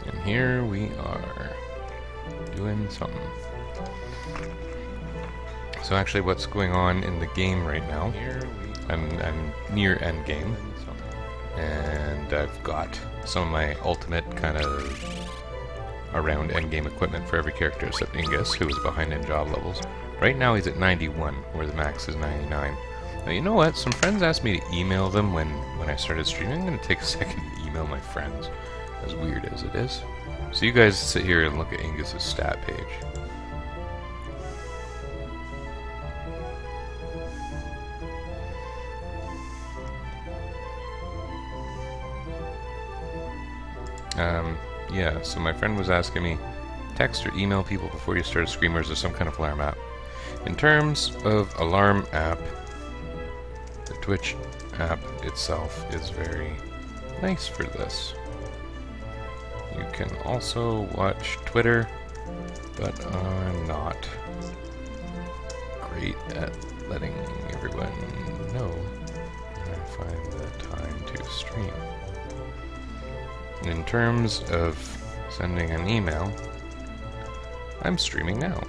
And here we are, doing something. So actually what's going on in the game right now, I'm near end game, and I've got some of my ultimate kind of around end game equipment for every character except Ingus, who is behind in job levels. Right now he's at 91, where the max is 99. Now you know what, some friends asked me to email them when I started streaming. I'm going to take a second to email my friends, as weird as it is. So you guys sit here and look at Ingus's stat page. Yeah, so my friend was asking me, text or email people before you start a stream, or is there some kind of alarm app? In terms of alarm app, the Twitch app itself is very nice for this. You can also watch Twitter, but I'm not great at letting everyone know when I find the time to stream. In terms of sending an email, I'm streaming now.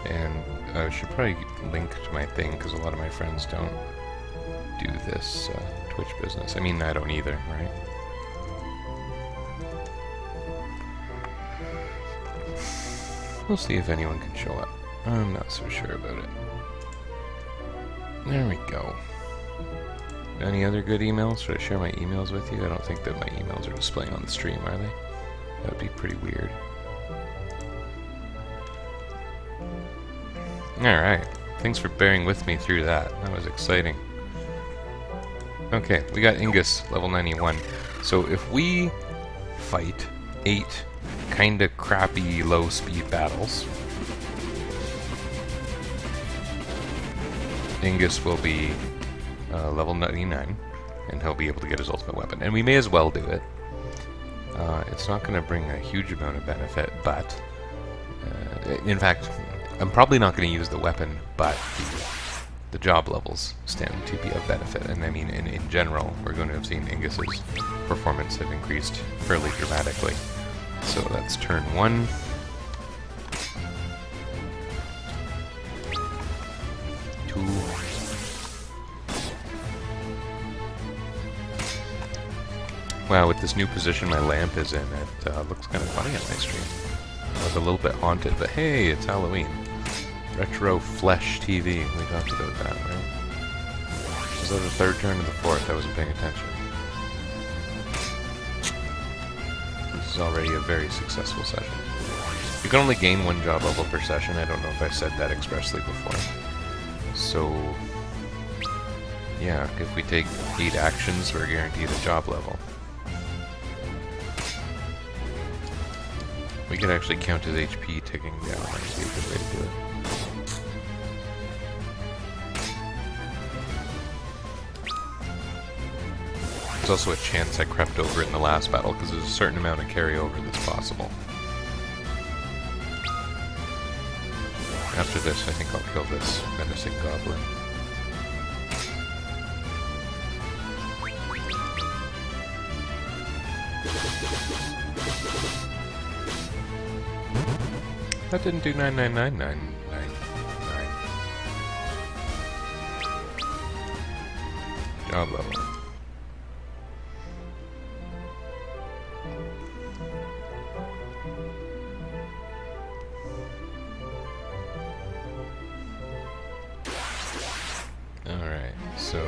And I should probably link to my thing because a lot of my friends don't do this Twitch business. I mean, I don't either, right? We'll see if anyone can show up. I'm not so sure about it. There we go. Any other good emails? Should I share my emails with you? I don't think that my emails are displaying on the stream, are they? That would be pretty weird. Alright. Thanks for bearing with me through that. That was exciting. Okay, we got Ingus, level 91. So if we fight 8 kinda crappy low-speed battles, Ingus will be level 99, and he'll be able to get his ultimate weapon. And we may as well do it. It's not going to bring a huge amount of benefit, but... in fact, I'm probably not going to use the weapon, but the job levels stand to be of benefit. And I mean, in general, we're going to have seen Ingus's performance have increased fairly dramatically. So that's turn 1. Wow, with this new position my lamp is in, it looks kind of funny on my stream. I was a little bit haunted, but hey, it's Halloween. Retro Flesh TV, we talked about that, right? Was that the third turn or the fourth? I wasn't paying attention. This is already a very successful session. You can only gain 1 job level per session. I don't know if I said that expressly before. So, yeah, if we take 8 actions, we're guaranteed a job level. We could actually count his HP ticking down. That would be a good way to do it. There's also a chance I crept over it in the last battle, because there's a certain amount of carryover that's possible. After this, I think I'll kill this menacing goblin. That didn't do 99999. Job level. Alright, so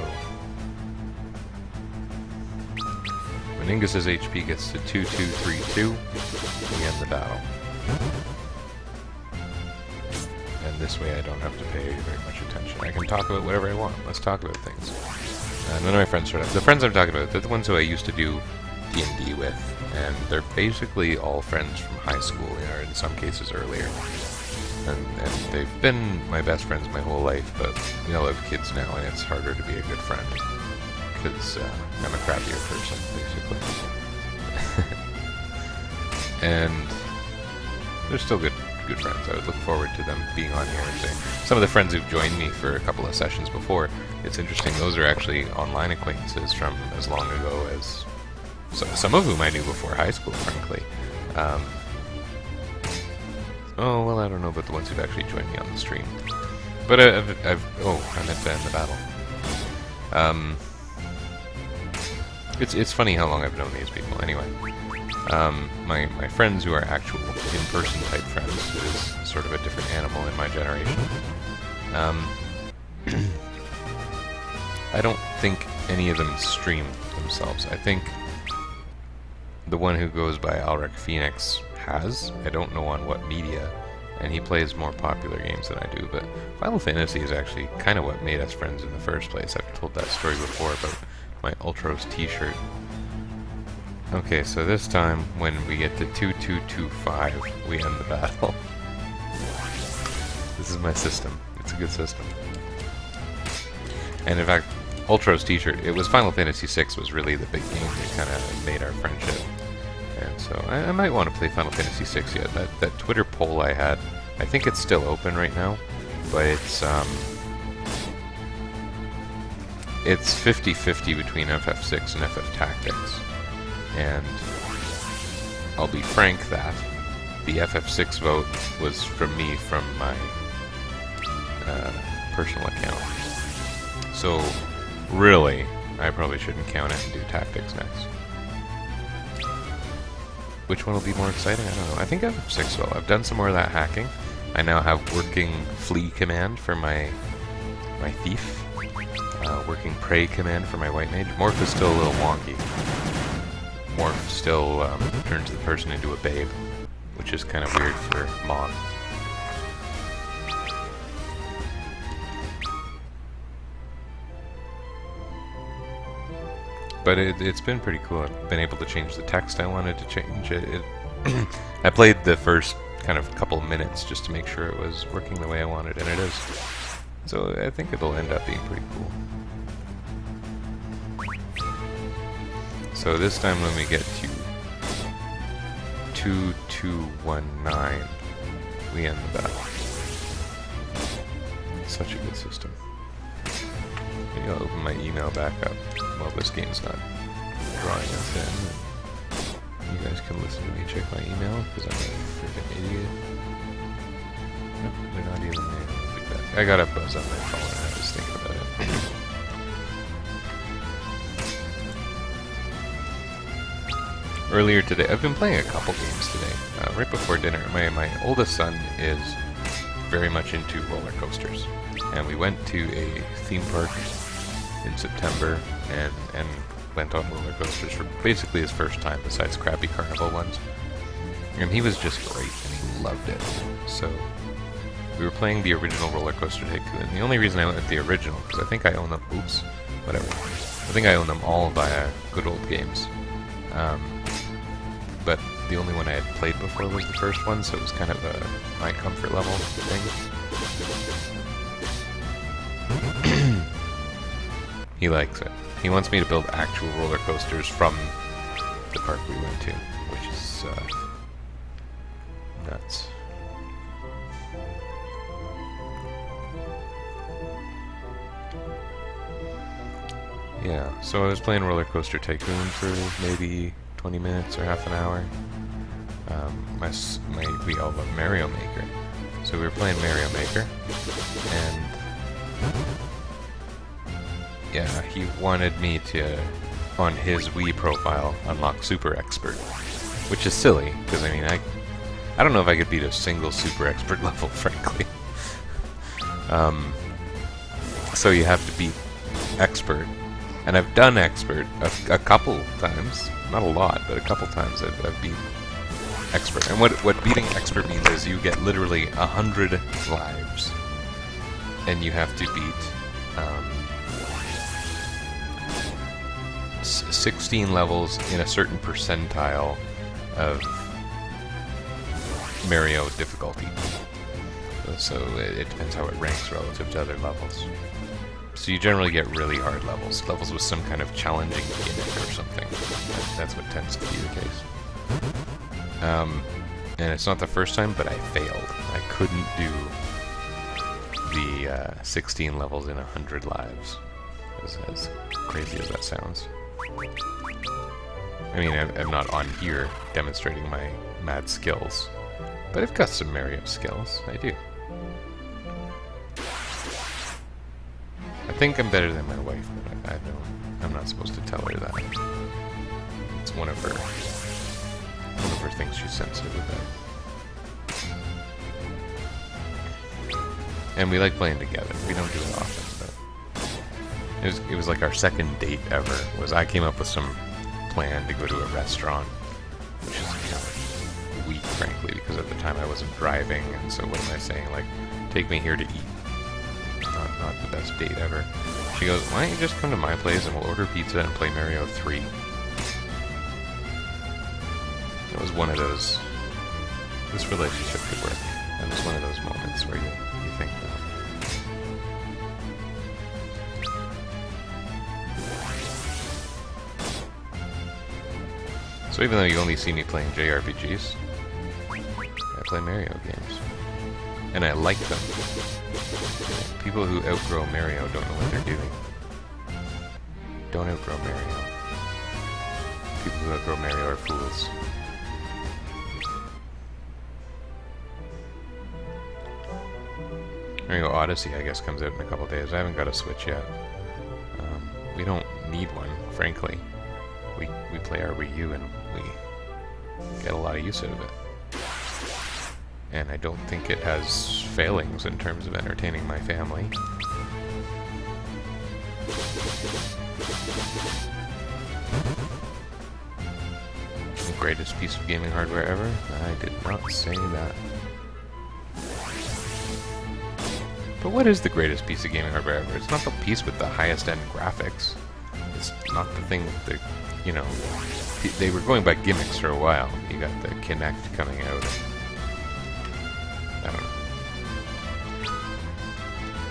when Ingus's HP gets to 2232, we end the battle. And this way I don't have to pay very much attention. I can talk about whatever I want. Let's talk about things. None of my friends showed up. The friends I'm talking about, they're the ones who I used to do D&D with, and they're basically all friends from high school, or in some cases earlier. And they've been my best friends my whole life, but we all have kids now, and it's harder to be a good friend. because I'm a crappier person, basically. And they're still good friends. I would look forward to them being on here. Some of the friends who've joined me for a couple of sessions before, it's interesting, those are actually online acquaintances from as long ago as... some of whom I knew before high school, frankly. Oh, well, I don't know about the ones who've actually joined me on the stream. But I meant to end the battle. It's funny how long I've known these people. Anyway, my friends who are actual in-person type friends is sort of a different animal in my generation. I don't think any of them stream themselves. I think the one who goes by Alrek Phoenix has. I don't know on what media, and he plays more popular games than I do, but Final Fantasy is actually kind of what made us friends in the first place. I've told that story before about my Ultros t-shirt. Okay, so this time, when we get to 2225, we end the battle. This is my system. It's a good system. And in fact, Ultros t-shirt, it was Final Fantasy VI was really the big game that kind of made our friendship. And so I might want to play Final Fantasy VI yet. That Twitter poll I had, I think it's still open right now, but it's 50-50 between FF6 and FF Tactics. And I'll be frank that the FF6 vote was from me from my personal account. So really, I probably shouldn't count it and do Tactics next. Which one will be more exciting? I don't know. I think FF6 will. I've done some more of that hacking. I now have working flee command for my thief. Working prey command for my white mage. Morph is still a little wonky. Morph still turns the person into a babe, which is kind of weird for Mon. But it's been pretty cool. I've been able to change the text I wanted to change. I played the first kind of couple minutes just to make sure it was working the way I wanted, and it is. So I think it'll end up being pretty cool. So this time when we get to 2219, we end the battle. Such a good system. Maybe I'll open my email back up while this game's not drawing us in. You guys can listen to me check my email, because I'm a freaking idiot. Nope, they're not even there. I got a buzz on my phone and I was thinking about it. Earlier today, I've been playing a couple games today. Right before dinner, my oldest son is very much into roller coasters. And we went to a theme park in September and went on roller coasters for basically his first time, besides crappy carnival ones. And he was just great, and he loved it. So we were playing the original Roller Coaster Tycoon. The only reason I went with the original, because I think I own them. Oops, whatever. I think I own them all via Good Old Games. But the only one I had played before was the first one, so it was kind of my comfort level thing. He likes it. He wants me to build actual roller coasters from the park we went to, which is nuts. Yeah, so I was playing Roller Coaster Tycoon for maybe 20 minutes or half an hour. We all love Mario Maker. So we were playing Mario Maker, and yeah, he wanted me to, on his Wii profile, unlock Super Expert, which is silly, because I mean, I don't know if I could beat a single Super Expert level, frankly. So you have to beat Expert, and I've done Expert a couple times, not a lot, but a couple times I've beat Expert. And what beating Expert means is you get literally 100 lives, and you have to beat 16 levels in a certain percentile of Mario difficulty. So it depends how it ranks relative to other levels. So you generally get really hard levels. Levels with some kind of challenging gimmick or something. That's what tends to be the case. And it's not the first time, but I failed. I couldn't do the 16 levels in 100 lives. As crazy as that sounds. I mean, I'm not on here demonstrating my mad skills, but I've got some Mario skills. I do. I think I'm better than my wife, but I'm not supposed to tell her that. It's one of her things she's sensitive about. And we like playing together. We don't do it often, but it was like our second date ever. Was I came up with some plan to go to a restaurant, which is kind of weak, frankly, because at the time I wasn't driving, and so what am I saying? Like, take me here to eat. Not the best date ever. She goes, why don't you just come to my place and we'll order pizza and play Mario 3? It was one of those, this relationship could work. And it was one of those moments where you think that. So even though you only see me playing JRPGs, I play Mario games. And I like them. People who outgrow Mario don't know what they're doing. Don't outgrow Mario. People who outgrow Mario are fools. Mario Odyssey, I guess, comes out in a couple days. I haven't got a Switch yet. We don't need one, frankly. We play our Wii U and we get a lot of use out of it. And I don't think it has failings in terms of entertaining my family. The greatest piece of gaming hardware ever? I did not say that. But what is the greatest piece of gaming hardware ever? It's not the piece with the highest end graphics. It's not the thing with the, you know, they were going by gimmicks for a while. You got the Kinect coming out. I don't know.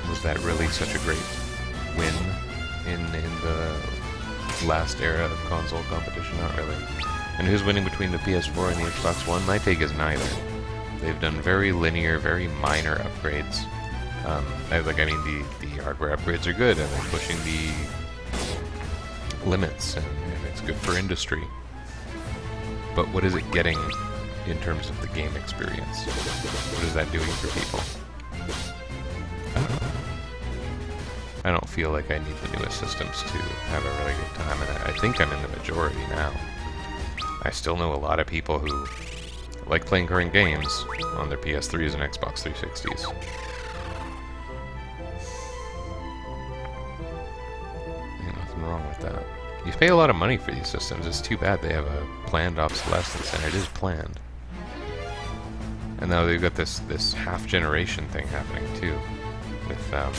Was that really such a great win in the last era of console competition? Not really. And who's winning between the PS4 and the Xbox One? My take is neither. They've done very linear, very minor upgrades. I mean, the hardware upgrades are good, and they're pushing the limits, and it's good for industry. But what is it getting in terms of the game experience? What is that doing for people? I don't know. I don't feel like I need the newest systems to have a really good time, and I think I'm in the majority now. I still know a lot of people who like playing current games on their PS3s and Xbox 360s. Ain't nothing wrong with that. You pay a lot of money for these systems. It's too bad they have a planned obsolescence, and it is planned. And now they've got this half-generation thing happening too, with oh,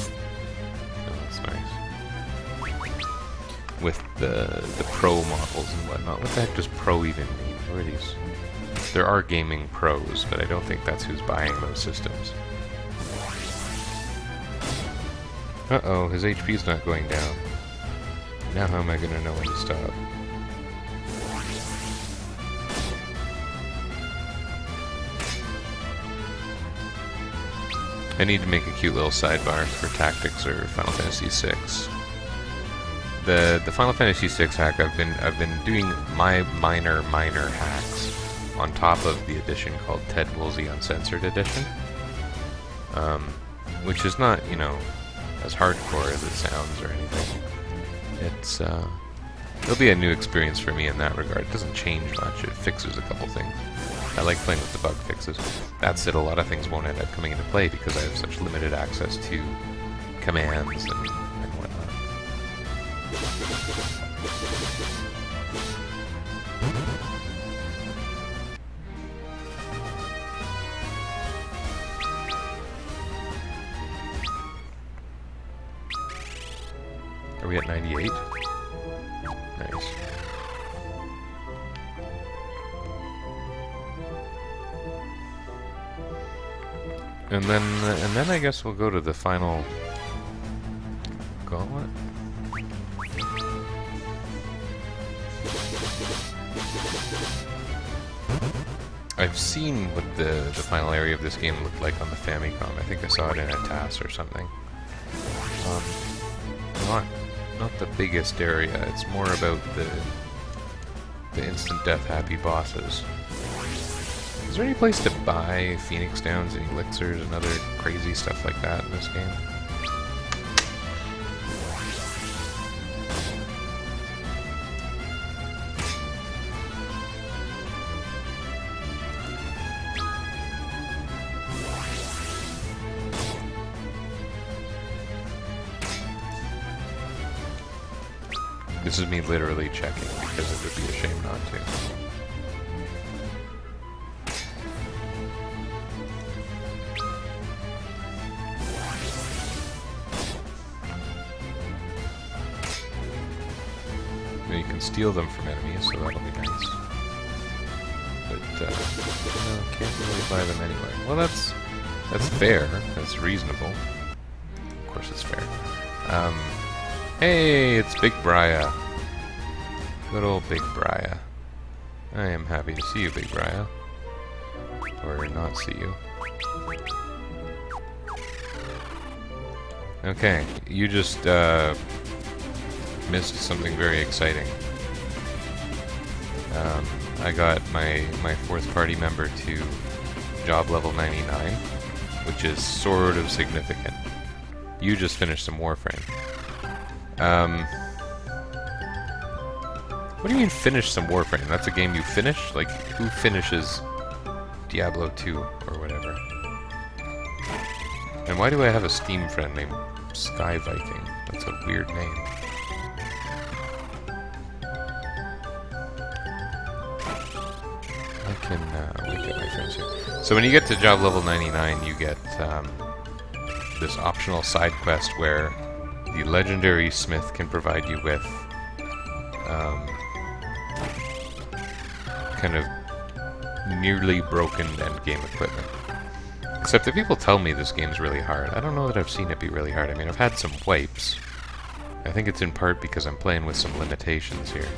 that's nice. With the Pro models and whatnot. What the heck does Pro even mean? What are these? There are gaming pros, but I don't think that's who's buying those systems. Uh-oh, his HP's not going down. Now how am I gonna know when to stop? I need to make a cute little sidebar for Tactics or Final Fantasy VI. The Final Fantasy VI hack, I've been doing my minor hacks on top of the edition called Ted Woolsey Uncensored Edition, which is not, you know, as hardcore as it sounds or anything. It's it'll be a new experience for me in that regard. It doesn't change much. It fixes a couple things. I like playing with the bug fixes. That said, a lot of things won't end up coming into play because I have such limited access to commands and whatnot. Are we at 98? Nice. And then I guess we'll go to the final Gauntlet. I've seen what the final area of this game looked like on the Famicom. I think I saw it in a TAS or something. Not the biggest area. It's more about the instant death happy bosses. Is there any place to buy Phoenix Downs and elixirs and other crazy stuff like that in this game? This is me literally checking because it would be a shame not to. You can steal them from enemies, so that'll be nice. But, no, can't really buy them anywhere. Well, that's fair. That's reasonable. Of course it's fair. Hey, it's Big Briar. Good old Big Briar. I am happy to see you, Big Briar. Or not see you. Okay, you just, missed something very exciting. I got my fourth party member to job level 99, which is sort of significant. You just finished some Warframe. What do you mean finish some Warframe? That's a game you finish? Like, who finishes Diablo 2 or whatever? And why do I have a Steam friend named Sky Viking? That's a weird name. I can look at my friends here. So when you get to job level 99, you get this optional side quest where the legendary smith can provide you with kind of nearly broken endgame equipment. Except if people tell me this game's really hard, I don't know that I've seen it be really hard. I mean, I've had some wipes. I think it's in part because I'm playing with some limitations here.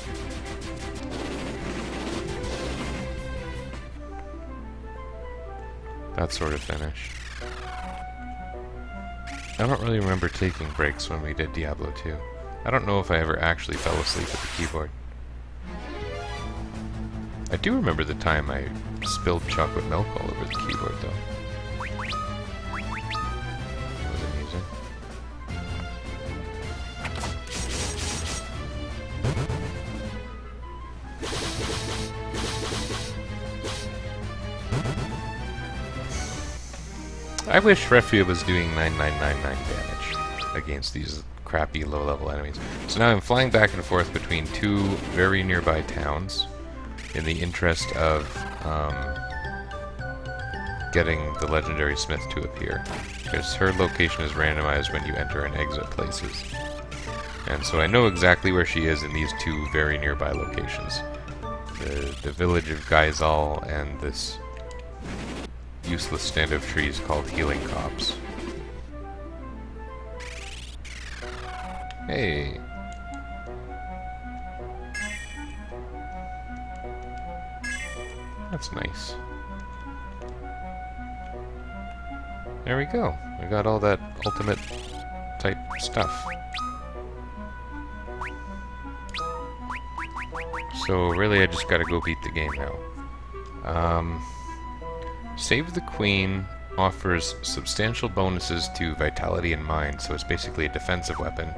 That sort of finished. I don't really remember taking breaks when we did Diablo 2. I don't know if I ever actually fell asleep at the keyboard. I do remember the time I spilled chocolate milk all over the keyboard, though. That was amusing. I wish Refia was doing 9999 damage against these crappy low-level enemies. So now I'm flying back and forth between two very nearby towns in the interest of getting the legendary smith to appear, because her location is randomized when you enter and exit places. And so I know exactly where she is in these two very nearby locations. The village of Gaizal and this useless stand of trees called Healing Copse. Hey! That's nice. There we go. I got all that ultimate type stuff. So really I just gotta go beat the game now. Save the Queen offers substantial bonuses to Vitality and Mind, so it's basically a defensive weapon,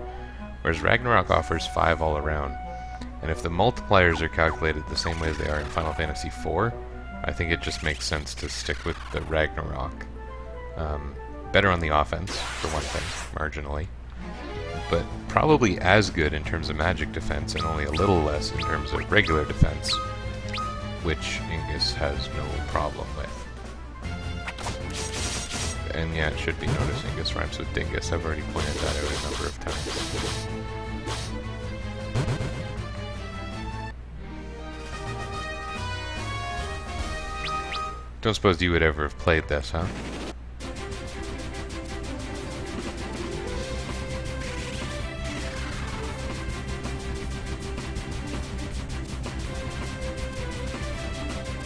whereas Ragnarok offers 5 all around. And if the multipliers are calculated the same way as they are in Final Fantasy IV, I think it just makes sense to stick with the Ragnarok. Better on the offense, for one thing, marginally, but probably as good in terms of magic defense and only a little less in terms of regular defense, which Ingus has no problem with. And yeah, it should be noticed Ingus rhymes with Dingus. I've already pointed that out a number of times. Don't suppose you would ever have played this, huh?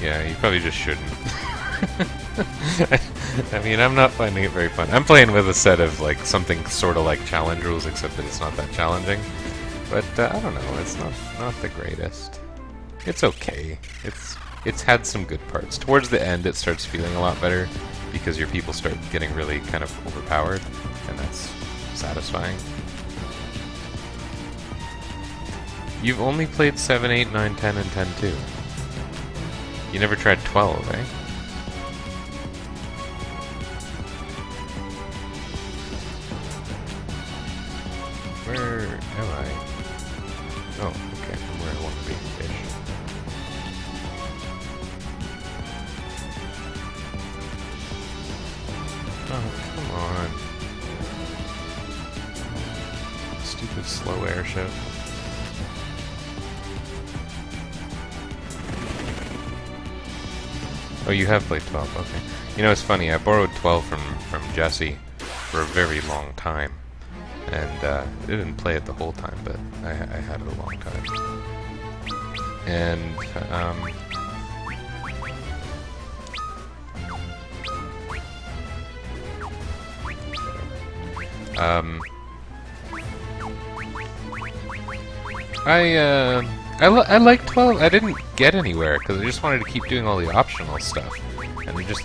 Yeah, you probably just shouldn't. I mean, I'm not finding it very fun. I'm playing with a set of, like, something sort of like challenge rules, except that it's not that challenging. But, I don't know, it's not the greatest. It's okay. It's had some good parts. Towards the end, it starts feeling a lot better, because your people start getting really kind of overpowered, and that's satisfying. You've only played 7, 8, 9, 10, and 10 too. You never tried 12, eh? Where am I? Oh, okay, I'm where I want to be. Ish. Oh, come on. Stupid slow airship. Oh, you have played 12, okay. You know, it's funny, I borrowed 12 from Jesse for a very long time. And I didn't play it the whole time, but I had it a long time. And, I like 12. I didn't get anywhere because I just wanted to keep doing all the optional stuff, and we just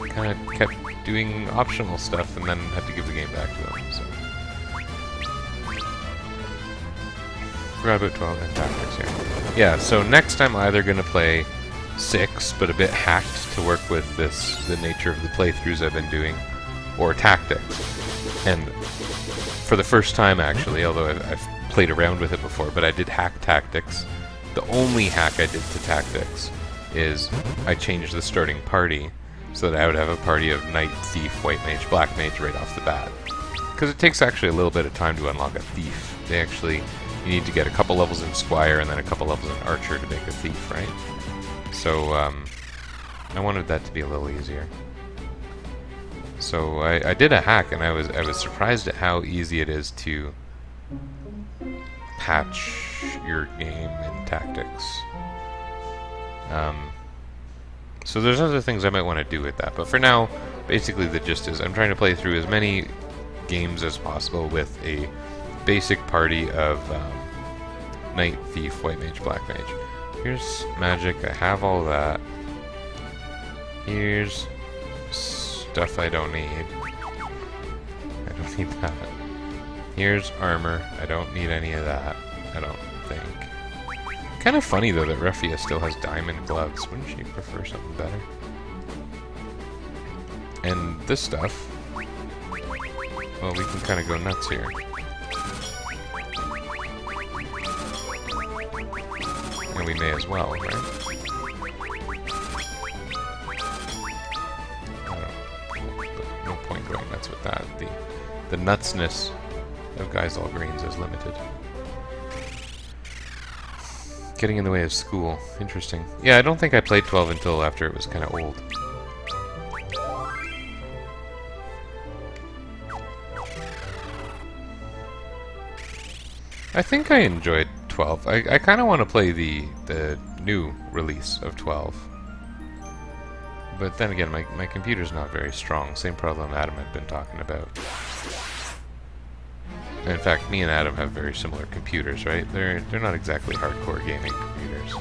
kind of kept doing optional stuff, and then had to give the game back to them. So, forgot about 12 and tactics here. Yeah. So next I'm either gonna play 6, but a bit hacked to work with the nature of the playthroughs I've been doing, or tactics. And for the first time, actually, although I've played around with it before, but I did hack tactics. The only hack I did to tactics is I changed the starting party so that I would have a party of Knight, Thief, White Mage, Black Mage right off the bat. Because it takes actually a little bit of time to unlock a Thief. You need to get a couple levels in Squire and then a couple levels in Archer to make a Thief, right? So, I wanted that to be a little easier. So I did a hack, and I was surprised at how easy it is to patch your game in tactics. So there's other things I might want to do with that, but for now, basically the gist is I'm trying to play through as many games as possible with a basic party of Knight, Thief, White Mage, Black Mage. Here's magic, I have all that. Here's stuff I don't need. I don't need that. Here's armor. I don't need any of that, I don't think. Kind of funny, though, that Ruffia still has diamond gloves. Wouldn't she prefer something better? And this stuff... well, we can kind of go nuts here. And we may as well, right? No point going nuts with that. The nutsness of Guys All Greens is limited. Getting in the way of school. Interesting. Yeah, I don't think I played 12 until after it was kind of old. I think I enjoyed 12. I kind of want to play the new release of 12. But then again, my computer's not very strong. Same problem Adam had been talking about. In fact, me and Adam have very similar computers, right? They're not exactly hardcore gaming computers.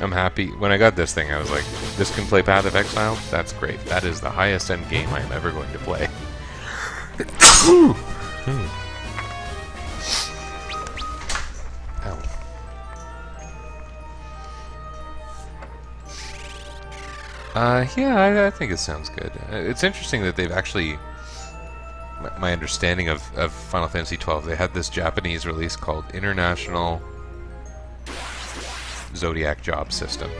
I'm happy. When I got this thing, I was like, this can play Path of Exile? That's great. That is the highest end game I am ever going to play. Yeah, I think it sounds good. It's interesting that they've actually... my understanding of Final Fantasy XII, they had this Japanese release called International Zodiac Job System.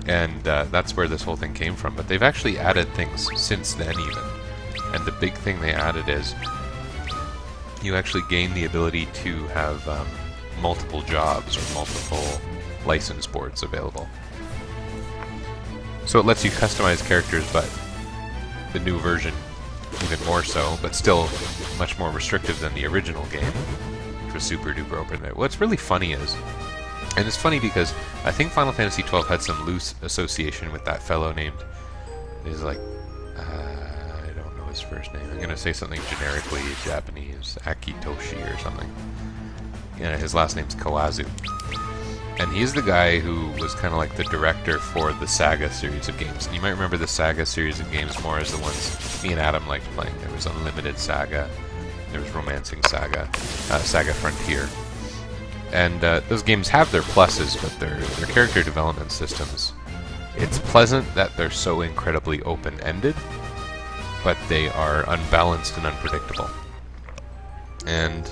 And that's where this whole thing came from. But they've actually added things since then, even. And the big thing they added is you actually gain the ability to have multiple jobs or multiple license boards available. So it lets you customize characters, but the new version even more so, but still much more restrictive than the original game, which was super duper open. What's really funny is, and it's funny because I think Final Fantasy XII had some loose association with that fellow named, is like, I don't know his first name. I'm gonna say something generically Japanese, Akitoshi or something. Yeah, his last name's Kawazu. And he's the guy who was kind of like the director for the Saga series of games. And you might remember the Saga series of games more as the ones me and Adam liked playing. There was Unlimited Saga, there was Romancing Saga, Saga Frontier. And those games have their pluses, but their character development systems, it's pleasant that they're so incredibly open-ended, but they are unbalanced and unpredictable. And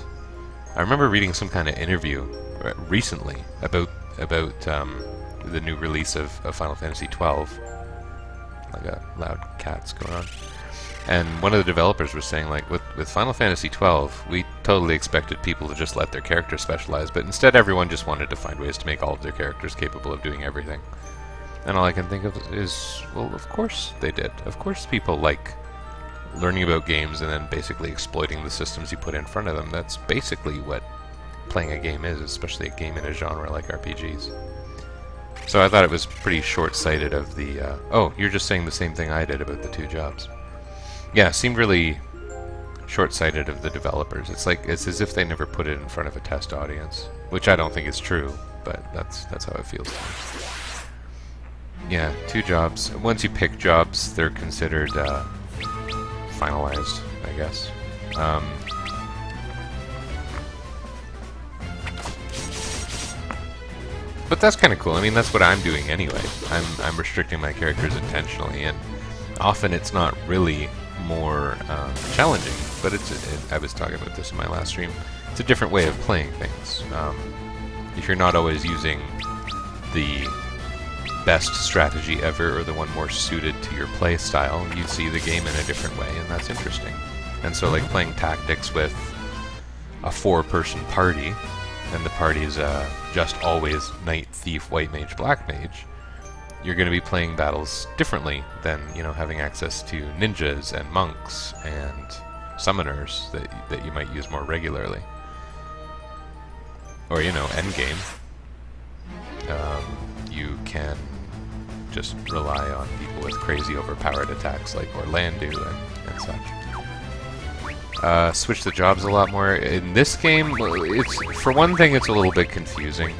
I remember reading some kind of interview recently about the new release of Final Fantasy XII. I got loud cats going on. And one of the developers was saying, like, with Final Fantasy XII, we totally expected people to just let their characters specialize, but instead everyone just wanted to find ways to make all of their characters capable of doing everything. And all I can think of is, well, of course they did. Of course people like learning about games and then basically exploiting the systems you put in front of them. That's basically what playing a game is, especially a game in a genre like RPGs. So I thought it was pretty short-sighted of the, oh, you're just saying the same thing I did about the 2 jobs. Yeah, it seemed really short-sighted of the developers. It's like, it's as if they never put it in front of a test audience, which I don't think is true, but that's how it feels to me. Yeah, 2 jobs. Once you pick jobs, they're considered, finalized, I guess. But that's kind of cool. I mean, that's what I'm doing anyway. I'm restricting my characters intentionally, and often it's not really more challenging. But I was talking about this in my last stream. It's a different way of playing things. If you're not always using the best strategy ever or the one more suited to your play style, you see the game in a different way, and that's interesting. And so, like playing tactics with a 4-person party, and the party's just always Knight, Thief, White Mage, Black Mage, you're going to be playing battles differently than, you know, having access to ninjas and monks and summoners that you might use more regularly. Or, you know, endgame. You can just rely on people with crazy overpowered attacks like Orlandu and such. Switch the jobs a lot more. In this game, it's, for one thing, it's a little bit confusing.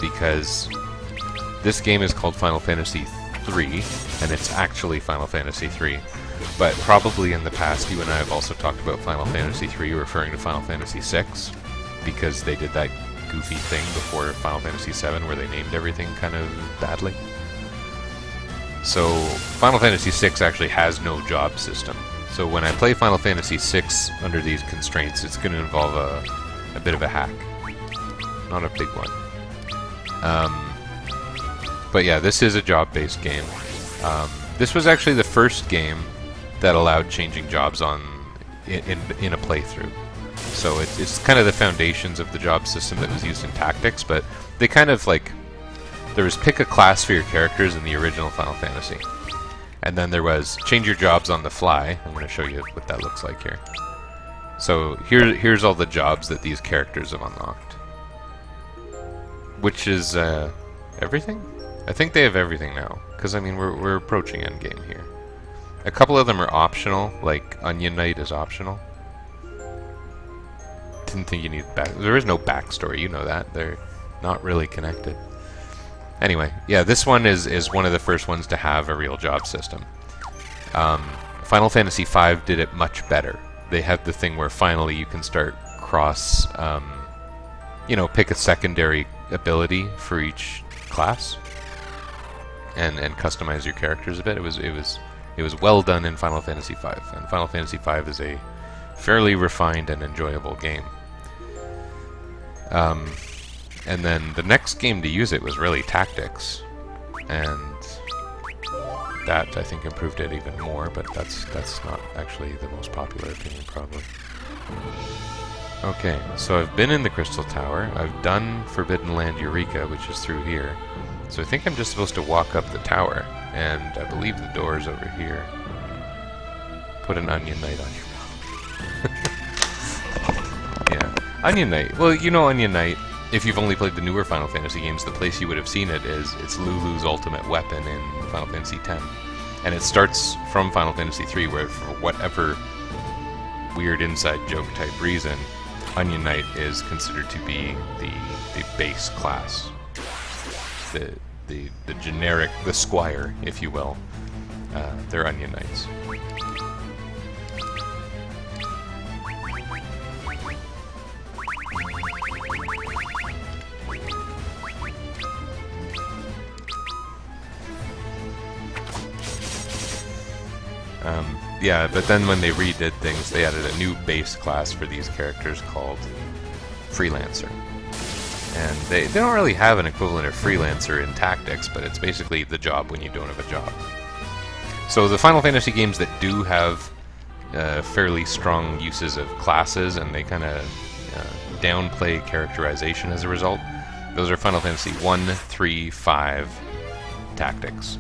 Because this game is called Final Fantasy III, and it's actually Final Fantasy III. But probably in the past, you and I have also talked about Final Fantasy III referring to Final Fantasy VI, because they did that goofy thing before Final Fantasy VII where they named everything kind of badly. So Final Fantasy VI actually has no job system. So when I play Final Fantasy VI under these constraints, it's going to involve a bit of a hack. Not a big one. But yeah, this is a job-based game. This was actually the first game that allowed changing jobs in a playthrough. So it's kind of the foundations of the job system that was used in Tactics, but they kind of like, there was pick a class for your characters in the original Final Fantasy. And then there was change your jobs on the fly. I'm going to show you what that looks like here. So here's all the jobs that these characters have unlocked. Which is everything? I think they have everything now, because I mean we're approaching endgame here. A couple of them are optional, like Onion Knight is optional. Didn't think you need there is no backstory, you know that. They're not really connected. Anyway, yeah, this one is one of the first ones to have a real job system. Final Fantasy V did it much better. They have the thing where finally you can start cross, you know, pick a secondary ability for each class, and customize your characters a bit. It was well done in Final Fantasy V, and Final Fantasy V is a fairly refined and enjoyable game. And then the next game to use it was really Tactics, and that I think improved it even more, but that's not actually the most popular opinion, probably. Okay, so I've been in the Crystal Tower, I've done Forbidden Land Eureka, which is through here, so I think I'm just supposed to walk up the tower, and I believe the door is over here. Put an Onion Knight on your belt. Yeah. Onion Knight. Well, you know Onion Knight, if you've only played the newer Final Fantasy games, the place you would have seen it is it's Lulu's ultimate weapon in Final Fantasy X. And it starts from Final Fantasy III, where for whatever weird inside joke type reason, Onion Knight is considered to be the base class. The generic, the squire, if you will. They're Onion Knights. Yeah, but then when they redid things, they added a new base class for these characters called Freelancer. And they don't really have an equivalent of Freelancer in Tactics, but it's basically the job when you don't have a job. So the Final Fantasy games that do have fairly strong uses of classes, and they kind of downplay characterization as a result, those are Final Fantasy 1, 3, 5, Tactics.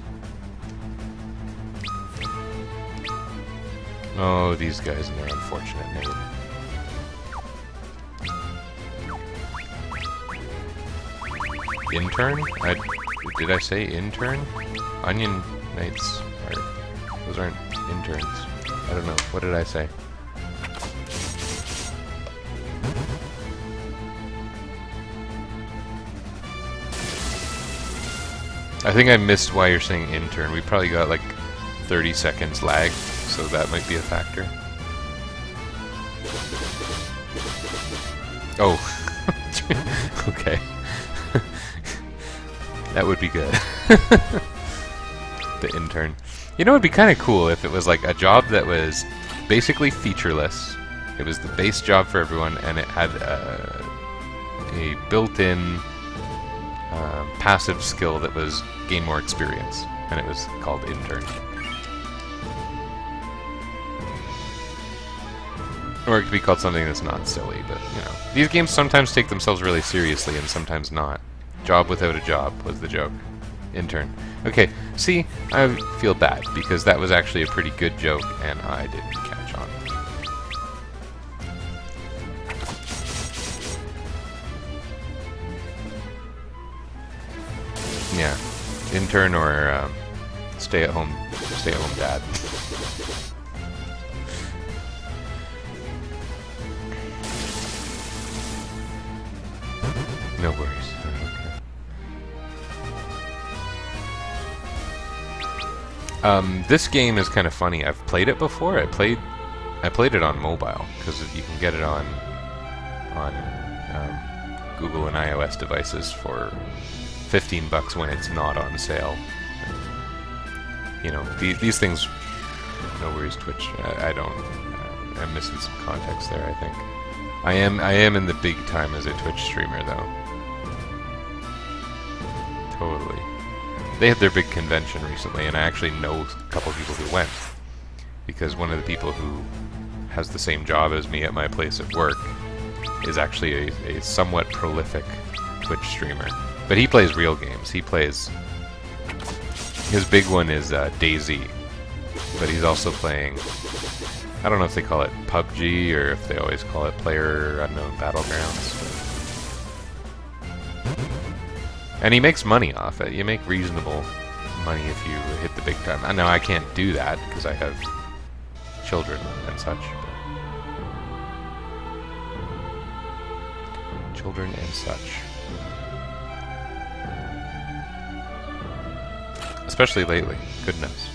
Oh, these guys and their unfortunate name. Intern? Did I say intern? Onion Knights those aren't interns. I don't know. What did I say? I think I missed why you're saying intern. We probably got like 30 seconds lag, so that might be a factor. Oh. Okay. That would be good. The intern. You know, it would be kind of cool if it was like a job that was basically featureless. It was the base job for everyone, and it had a built-in passive skill that was gain more experience, and it was called intern. Or it could be called something that's not silly, but, you know. These games sometimes take themselves really seriously and sometimes not. Job without a job was the joke. Intern. Okay, see, I feel bad, because that was actually a pretty good joke, and I didn't catch on. Yeah. Intern or stay-at-home dad. No worries. Okay. This game is kind of funny. I've played it before. I played it on mobile because you can get it on Google and iOS devices for $15 when it's not on sale. You know, these things. No worries, Twitch. I'm missing some context there, I think. I am in the big time as a Twitch streamer, though. Totally. They had their big convention recently, and I actually know a couple people who went. Because one of the people who has the same job as me at my place of work is actually a somewhat prolific Twitch streamer. But he plays real games. He plays... His big one is DayZ. But he's also playing... I don't know if they call it PUBG or if they always call it PlayerUnknown Battlegrounds. And he makes money off it. You make reasonable money if you hit the big time. Now, I can't do that because I have children and such. But children and such. Especially lately. Goodness.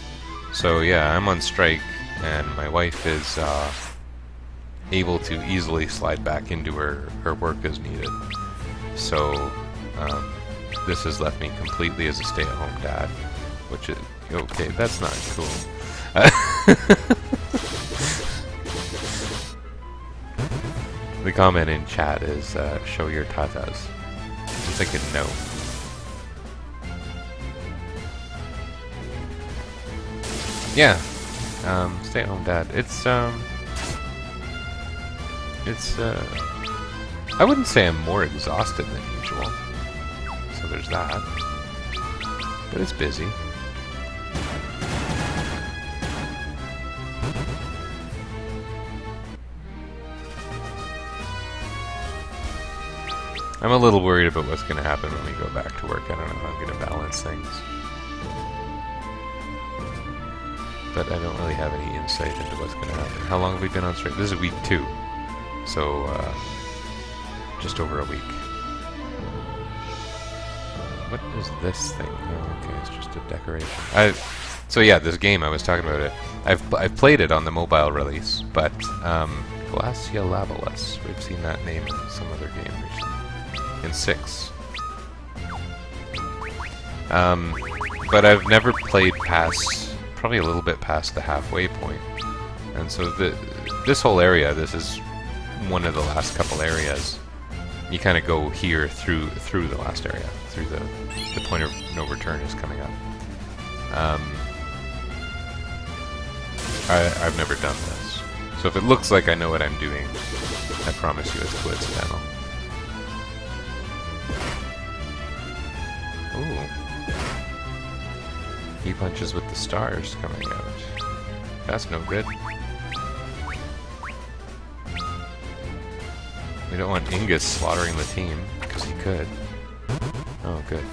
So yeah, I'm on strike, and my wife is able to easily slide back into her work as needed. So this has left me completely as a stay-at-home dad, which is okay. That's not cool. The comment in chat is show your tatas. I'm thinking no. Yeah, stay-at-home dad. It's I wouldn't say I'm more exhausted than usual. So there's that. But it's busy. I'm a little worried about what's going to happen when we go back to work. I don't know how I'm going to balance things. But I don't really have any insight into what's going to happen. How long have we been on strike? This is week 2. So, just over a week. What is this thing? Oh, okay, it's just a decoration. So yeah, this game, I was talking about it. I've played it on the mobile release, but Glacia Lavalis. We've seen that name in some other game recently. In 6. But I've never played past, probably a little bit past the halfway point. And so this whole area, this is one of the last couple areas. You kind of go here through the last area, through the point of no return is coming up. I've never done this, so if it looks like I know what I'm doing, I promise you it's coincidental. Ooh. He punches with the stars coming out. That's no good. We don't want Ingus slaughtering the team, because he could. Oh, good.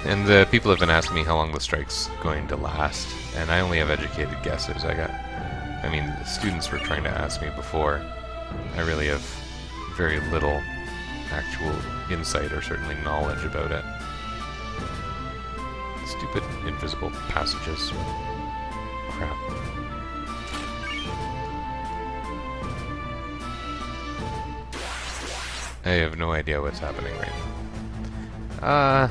And the people have been asking me how long the strike's going to last, and I only have educated guesses. I mean, the students were trying to ask me before. I really have very little actual insight or certainly knowledge about it. Stupid invisible passages. Crap. I have no idea what's happening right now.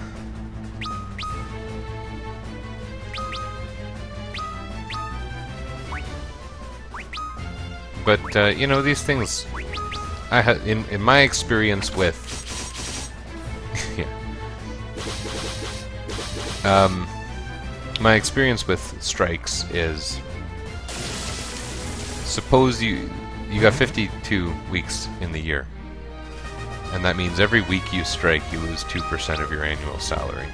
But, you know, these things, in my experience with, my experience with strikes is, suppose you got 52 weeks in the year, and that means every week you strike, you lose 2% of your annual salary.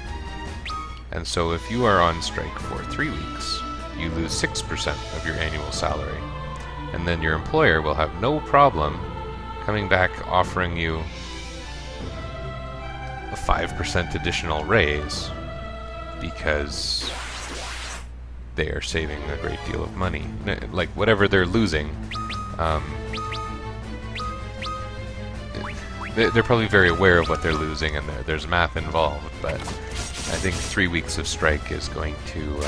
And so if you are on strike for 3 weeks, you lose 6% of your annual salary. And then your employer will have no problem coming back offering you a 5% additional raise because they are saving a great deal of money. Like, whatever they're losing, they're probably very aware of what they're losing, and there's math involved, but I think 3 weeks of strike is going to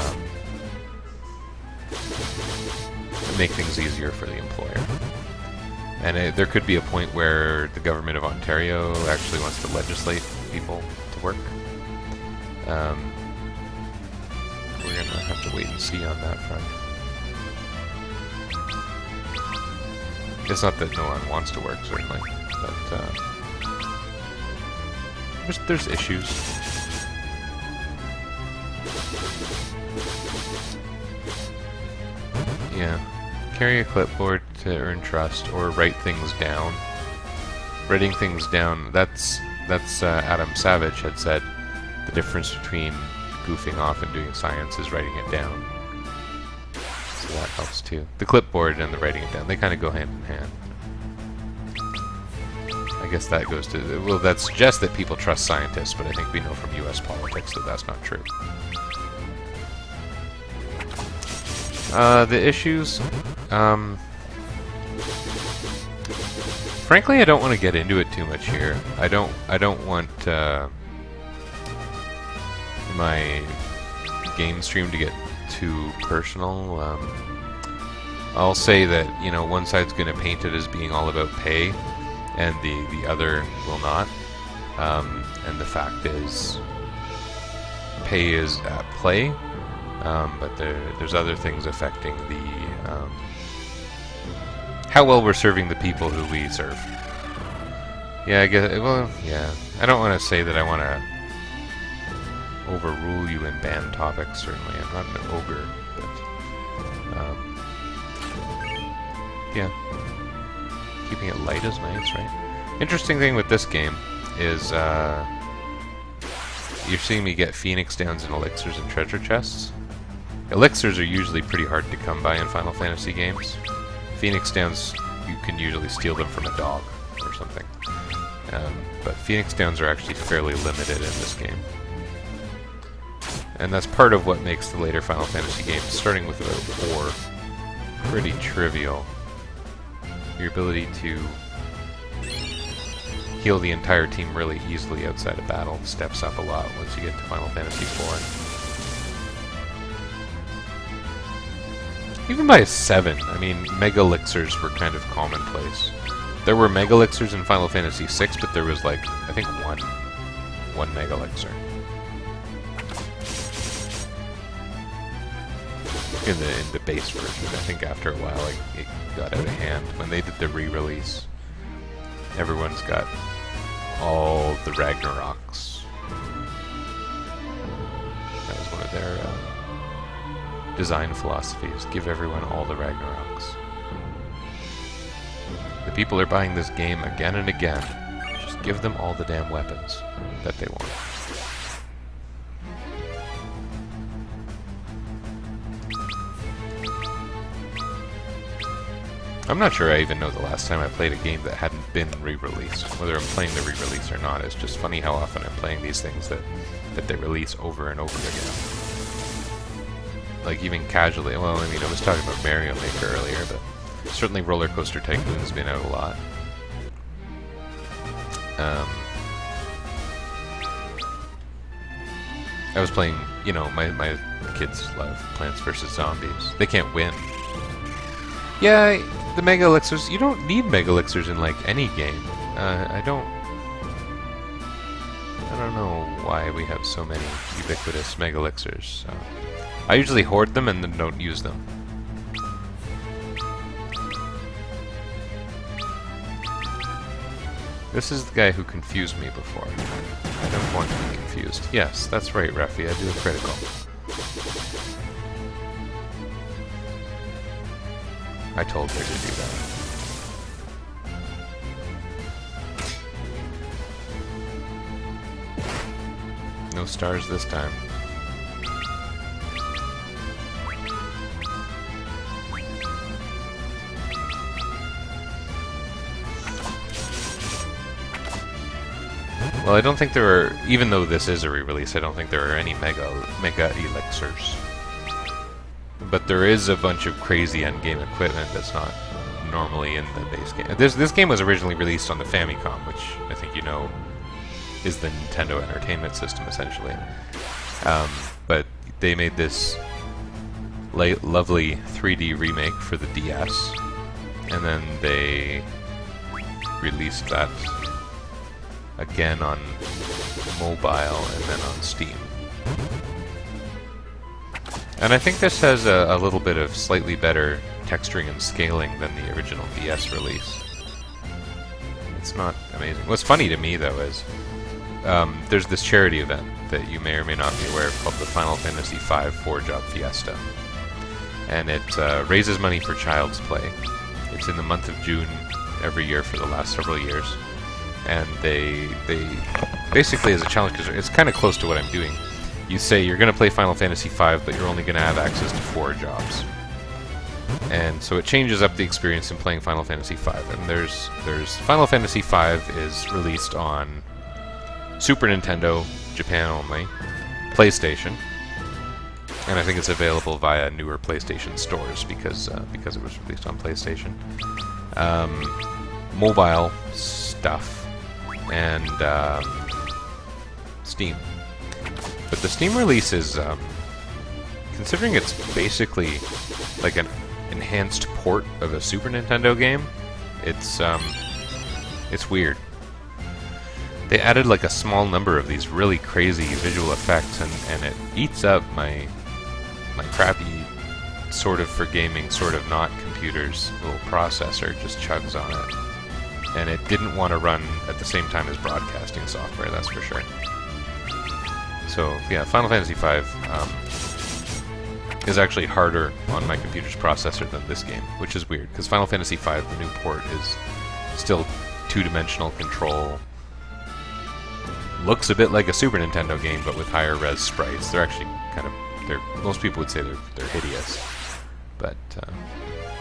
make things easier for the employer. And there could be a point where the government of Ontario actually wants to legislate people to work. We're going to have to wait and see on that front. It's not that no one wants to work, certainly, but there's issues. Yeah. Carry a clipboard to earn trust, or write things down. Writing things down, that's Adam Savage had said, the difference between goofing off and doing science is writing it down. So that helps too. The clipboard and the writing it down, they kind of go hand in hand. I guess that goes to, well, that suggests that people trust scientists, but I think we know from US politics that that's not true. The issues, frankly, I don't want to get into it too much here. I don't want my game stream to get too personal. I'll say that, you know, one side's going to paint it as being all about pay, and the other will not. And the fact is, pay is at play. But there's other things affecting the how well we're serving the people who we serve. Yeah, I guess. Well, yeah. I don't want to say that I want to overrule you in banned topics. Certainly, I'm not an ogre, but yeah, keeping it light is nice, right? Interesting thing with this game is you're seeing me get Phoenix Downs and elixirs and treasure chests. Elixirs are usually pretty hard to come by in Final Fantasy games. Phoenix Downs you can usually steal them from a dog or something. But Phoenix Downs are actually fairly limited in this game. And that's part of what makes the later Final Fantasy games, starting with about 4, pretty trivial. Your ability to heal the entire team really easily outside of battle steps up a lot once you get to Final Fantasy 4. Even by 7, I mean, Mega Elixirs were kind of commonplace. There were Mega Elixirs in Final Fantasy 6, but there was like, I think one Mega Elixir. In the base version. I think after a while it got out of hand. When they did the re-release, everyone's got all the Ragnaroks. That was one of their design philosophies. Give everyone all the Ragnaroks. The people are buying this game again and again. Just give them all the damn weapons that they want. I'm not sure I even know the last time I played a game that hadn't been re-released. Whether I'm playing the re-release or not, it's just funny how often I'm playing these things that they release over and over again. Like even casually, well, I mean, I was talking about Mario Maker earlier, but certainly Roller Coaster Tycoon has been out a lot. I was playing, you know, my kids love Plants vs. Zombies. They can't win. Yeah, the Mega Elixirs, you don't need Mega Elixirs in, like, any game. I don't know why we have so many ubiquitous Mega Elixirs. I usually hoard them and then don't use them. This is the guy who confused me before. I don't want to be confused. Yes, that's right, Raffi, I do a critical. I told her to do that. No stars this time. Well, I don't think there are, even though this is a re-release, I don't think there are any Mega Elixirs. But there is a bunch of crazy endgame equipment that's not normally in the base game. This game was originally released on the Famicom, which I think you know is the Nintendo Entertainment System, essentially. But they made this lovely 3D remake for the DS, and then they released that again on mobile and then on Steam. And I think this has a little bit of slightly better texturing and scaling than the original DS release. It's not amazing. What's funny to me, though, is there's this charity event that you may or may not be aware of called the Final Fantasy V 4-Job Fiesta. And it raises money for Child's Play. It's in the month of June every year for the last several years. And they basically, as a challenge, because it's kind of close to what I'm doing, you say you're going to play Final Fantasy V, but you're only going to have access to 4 jobs. And so it changes up the experience in playing Final Fantasy V. And there's Final Fantasy V is released on Super Nintendo, Japan only, PlayStation, and I think it's available via newer PlayStation stores because it was released on PlayStation. Mobile stuff and Steam. But the Steam release is, considering it's basically like an enhanced port of a Super Nintendo game, it's weird. They added like a small number of these really crazy visual effects, and it eats up my crappy sort of for gaming, sort of not computer's little processor just chugs on it. And it didn't want to run at the same time as broadcasting software, that's for sure. So, yeah, Final Fantasy V is actually harder on my computer's processor than this game, which is weird, because Final Fantasy V, the new port, is still two-dimensional control. Looks a bit like a Super Nintendo game, but with higher res sprites. They're actually kind of, most people would say they're hideous, but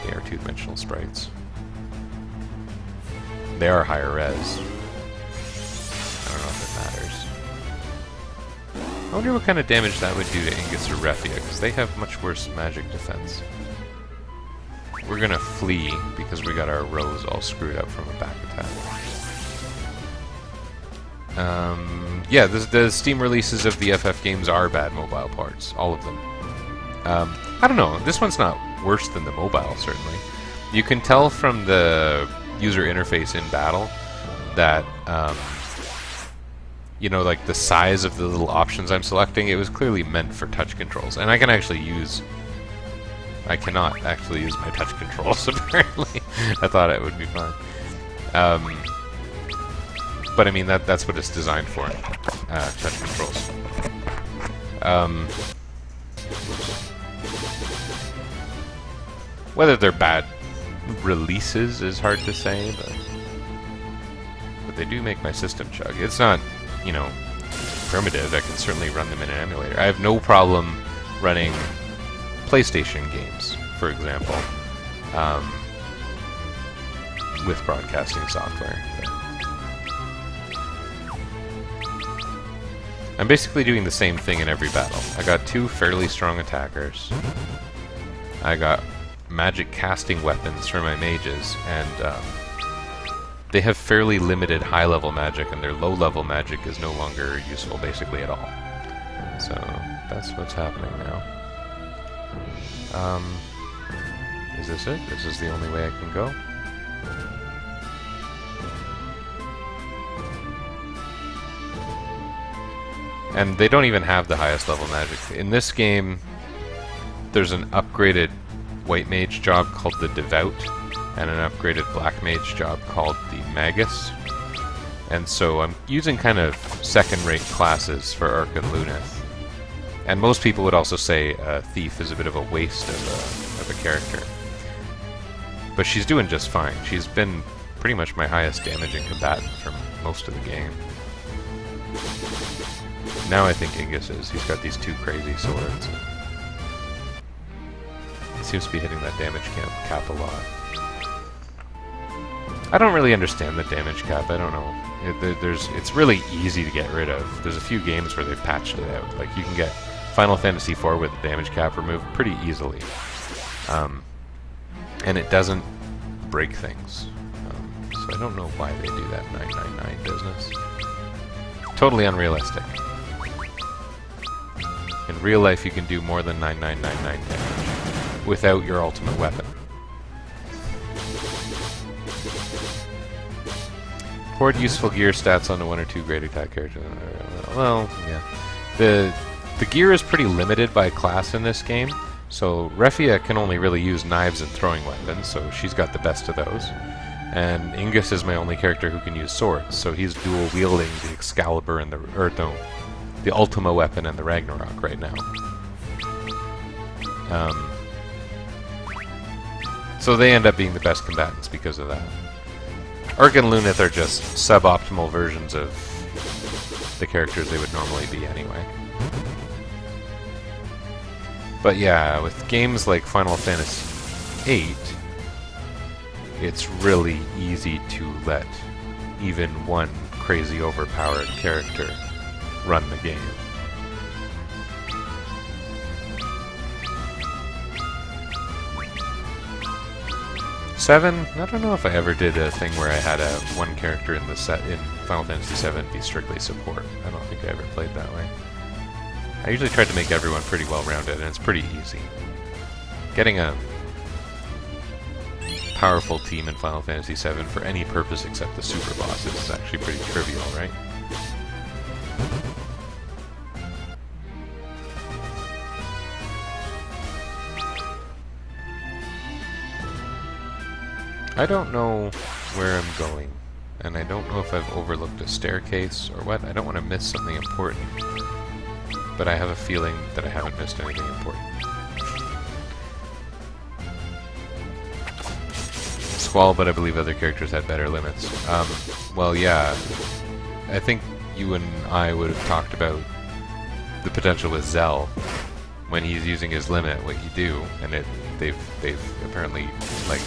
they are two-dimensional sprites. They are higher res. I don't know if it matters. I wonder what kind of damage that would do to Ingus or Refia, because they have much worse magic defense. We're gonna flee because we got our rows all screwed up from a back attack. Yeah, the Steam releases of the FF games are bad mobile parts. All of them. I don't know. This one's not worse than the mobile, certainly. You can tell from the user interface in battle that, you know, like the size of the little options I'm selecting, it was clearly meant for touch controls. And I can actually use... I cannot actually use my touch controls, apparently. I thought it would be fine. But I mean, that's what it's designed for. Touch controls. Whether they're bad releases is hard to say, but they do make my system chug. It's not, you know, primitive. I can certainly run them in an emulator. I have no problem running PlayStation games, for example, with broadcasting software. I'm basically doing the same thing in every battle. I got 2 fairly strong attackers. I got magic casting weapons for my mages, and they have fairly limited high-level magic, and their low-level magic is no longer useful basically at all. So that's what's happening now. Is this it? This is the only way I can go? And they don't even have the highest level magic. In this game, there's an upgraded white mage job called the Devout, and an upgraded black mage job called the Magus. And so I'm using kind of second-rate classes for Urk and Luneth. And most people would also say Thief is a bit of a waste of a character. But she's doing just fine. She's been pretty much my highest damaging combatant for most of the game. Now I think Ingus is. He's got these 2 crazy swords. He seems to be hitting that damage cap a lot. I don't really understand the damage cap. I don't know. It's really easy to get rid of. There's a few games where they've patched it out. Like, you can get Final Fantasy IV with the damage cap removed pretty easily. And it doesn't break things. So I don't know why they do that 999 business. Totally unrealistic. In real life, you can do more than 9999 damage without your ultimate weapon. Poured useful gear stats onto 1 or 2 great attack characters. Well, yeah. The gear is pretty limited by class in this game. So Refia can only really use knives and throwing weapons, so she's got the best of those. And Ingus is my only character who can use swords, so he's dual wielding the Excalibur and the Ultima weapon and the Ragnarok right now. So they end up being the best combatants because of that. Urk and Luneth are just suboptimal versions of the characters they would normally be anyway. But yeah, with games like Final Fantasy VIII, it's really easy to let even one crazy overpowered character run the game. Seven, I don't know if I ever did a thing where I had one character in the set in Final Fantasy VII be strictly support. I don't think I ever played that way. I usually tried to make everyone pretty well-rounded, and it's pretty easy. Getting a powerful team in Final Fantasy VII for any purpose except the super bosses is actually pretty trivial, right? I don't know where I'm going, and I don't know if I've overlooked a staircase or what. I don't want to miss something important, but I have a feeling that I haven't missed anything important. Squall, but I believe other characters had better limits. Well, yeah, I think you and I would have talked about the potential with Zell when he's using his limit, what you do, and they've apparently, like,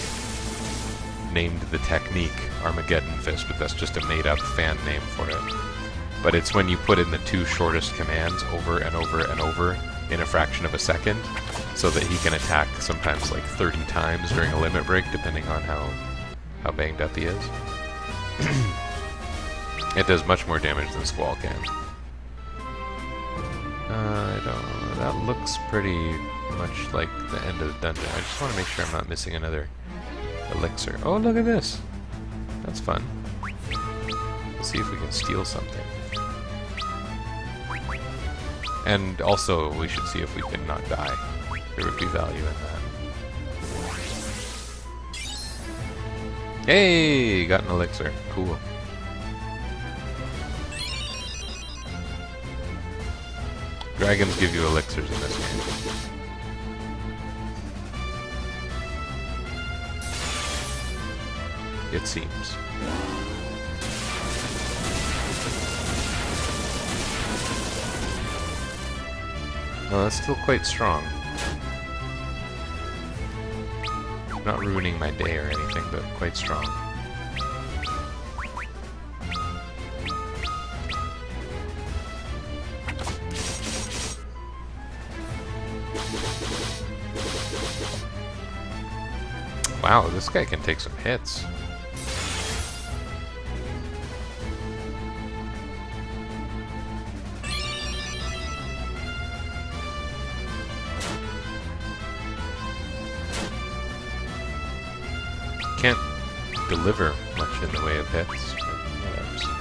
named the technique Armageddon Fist, but that's just a made-up fan name for it. But it's when you put in the 2 shortest commands over and over and over in a fraction of a second, so that he can attack sometimes like 30 times during a limit break, depending on how banged up he is. It does much more damage than Squall can. I don't... that looks pretty much like the end of the dungeon. I just want to make sure I'm not missing another elixir. Oh, look at this! That's fun. Let's see if we can steal something. And also, we should see if we can not die. There would be value in that. Hey! Got an elixir. Cool. Dragons give you elixirs in this game. It seems. Well, that's still quite strong. Not ruining my day or anything, but quite strong. Wow, this guy can take some hits. Can't deliver much in the way of hits. Whatevs.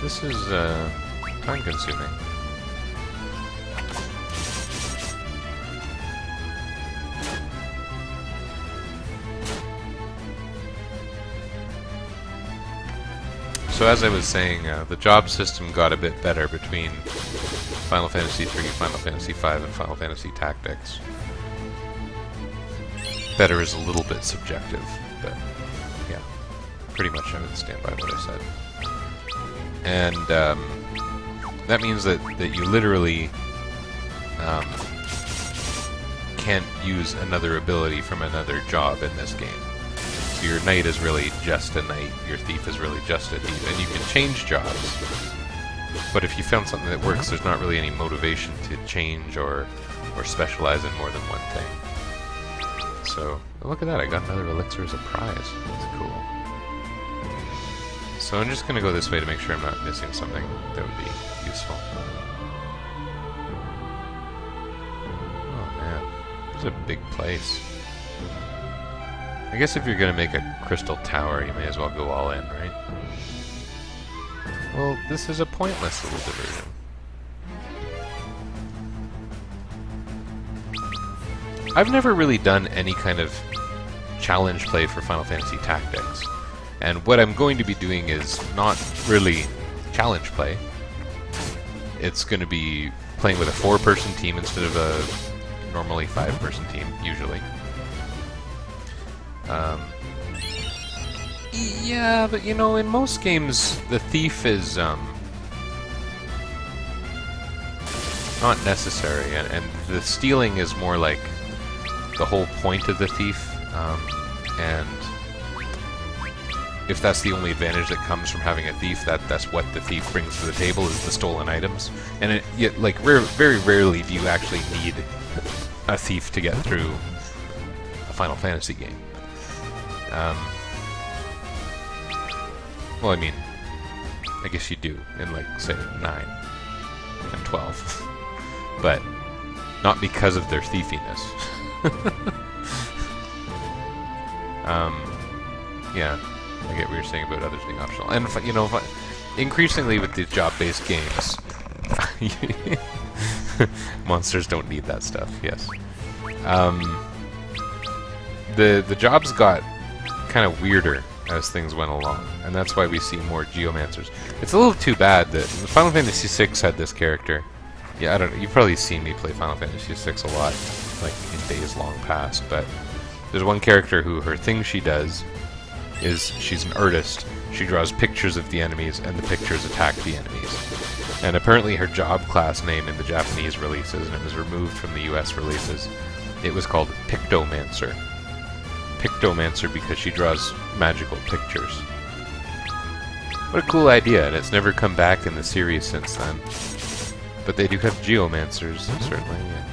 This is time-consuming. So as I was saying, the job system got a bit better between Final Fantasy III, Final Fantasy V, and Final Fantasy Tactics. Better is a little bit subjective, but yeah, pretty much I would stand by what I said. And that means that you literally can't use another ability from another job in this game. So your knight is really just a knight, your thief is really just a thief, and you can change jobs. But if you found something that works, there's not really any motivation to change or specialize in more than one thing. So, look at that, I got another elixir as a prize. That's cool. So I'm just going to go this way to make sure I'm not missing something that would be useful. Oh man, it's a big place. I guess if you're going to make a crystal tower, you may as well go all in, right? Well, this is a pointless little diversion. I've never really done any kind of challenge play for Final Fantasy Tactics. And what I'm going to be doing is not really challenge play. It's going to be playing with a 4-person team instead of a normally 5-person team, usually. Yeah, but you know, in most games, the thief is not necessary, and the stealing is more like the whole point of the thief, and if that's the only advantage that comes from having a thief, that's what the thief brings to the table, is the stolen items. And yet, like, very rarely do you actually need a thief to get through a Final Fantasy game. Well, I mean, I guess you do in, like, say, 9 and 12. But not because of their thiefiness. Yeah. I get what you're saying about others being optional. And, you know, increasingly with the job-based games, monsters don't need that stuff, yes. the jobs got kind of weirder as things went along, and that's why we see more geomancers. It's a little too bad that Final Fantasy VI had this character. Yeah, I don't know. You've probably seen me play Final Fantasy VI a lot, like in days long past, but there's one character who her thing she does is she's an artist. She draws pictures of the enemies, and the pictures attack the enemies. And apparently her job class name in the Japanese releases, and it was removed from the US releases, it was called Pictomancer. Pictomancer because she draws magical pictures. What a cool idea, and it's never come back in the series since then. But they do have geomancers, certainly. Yeah.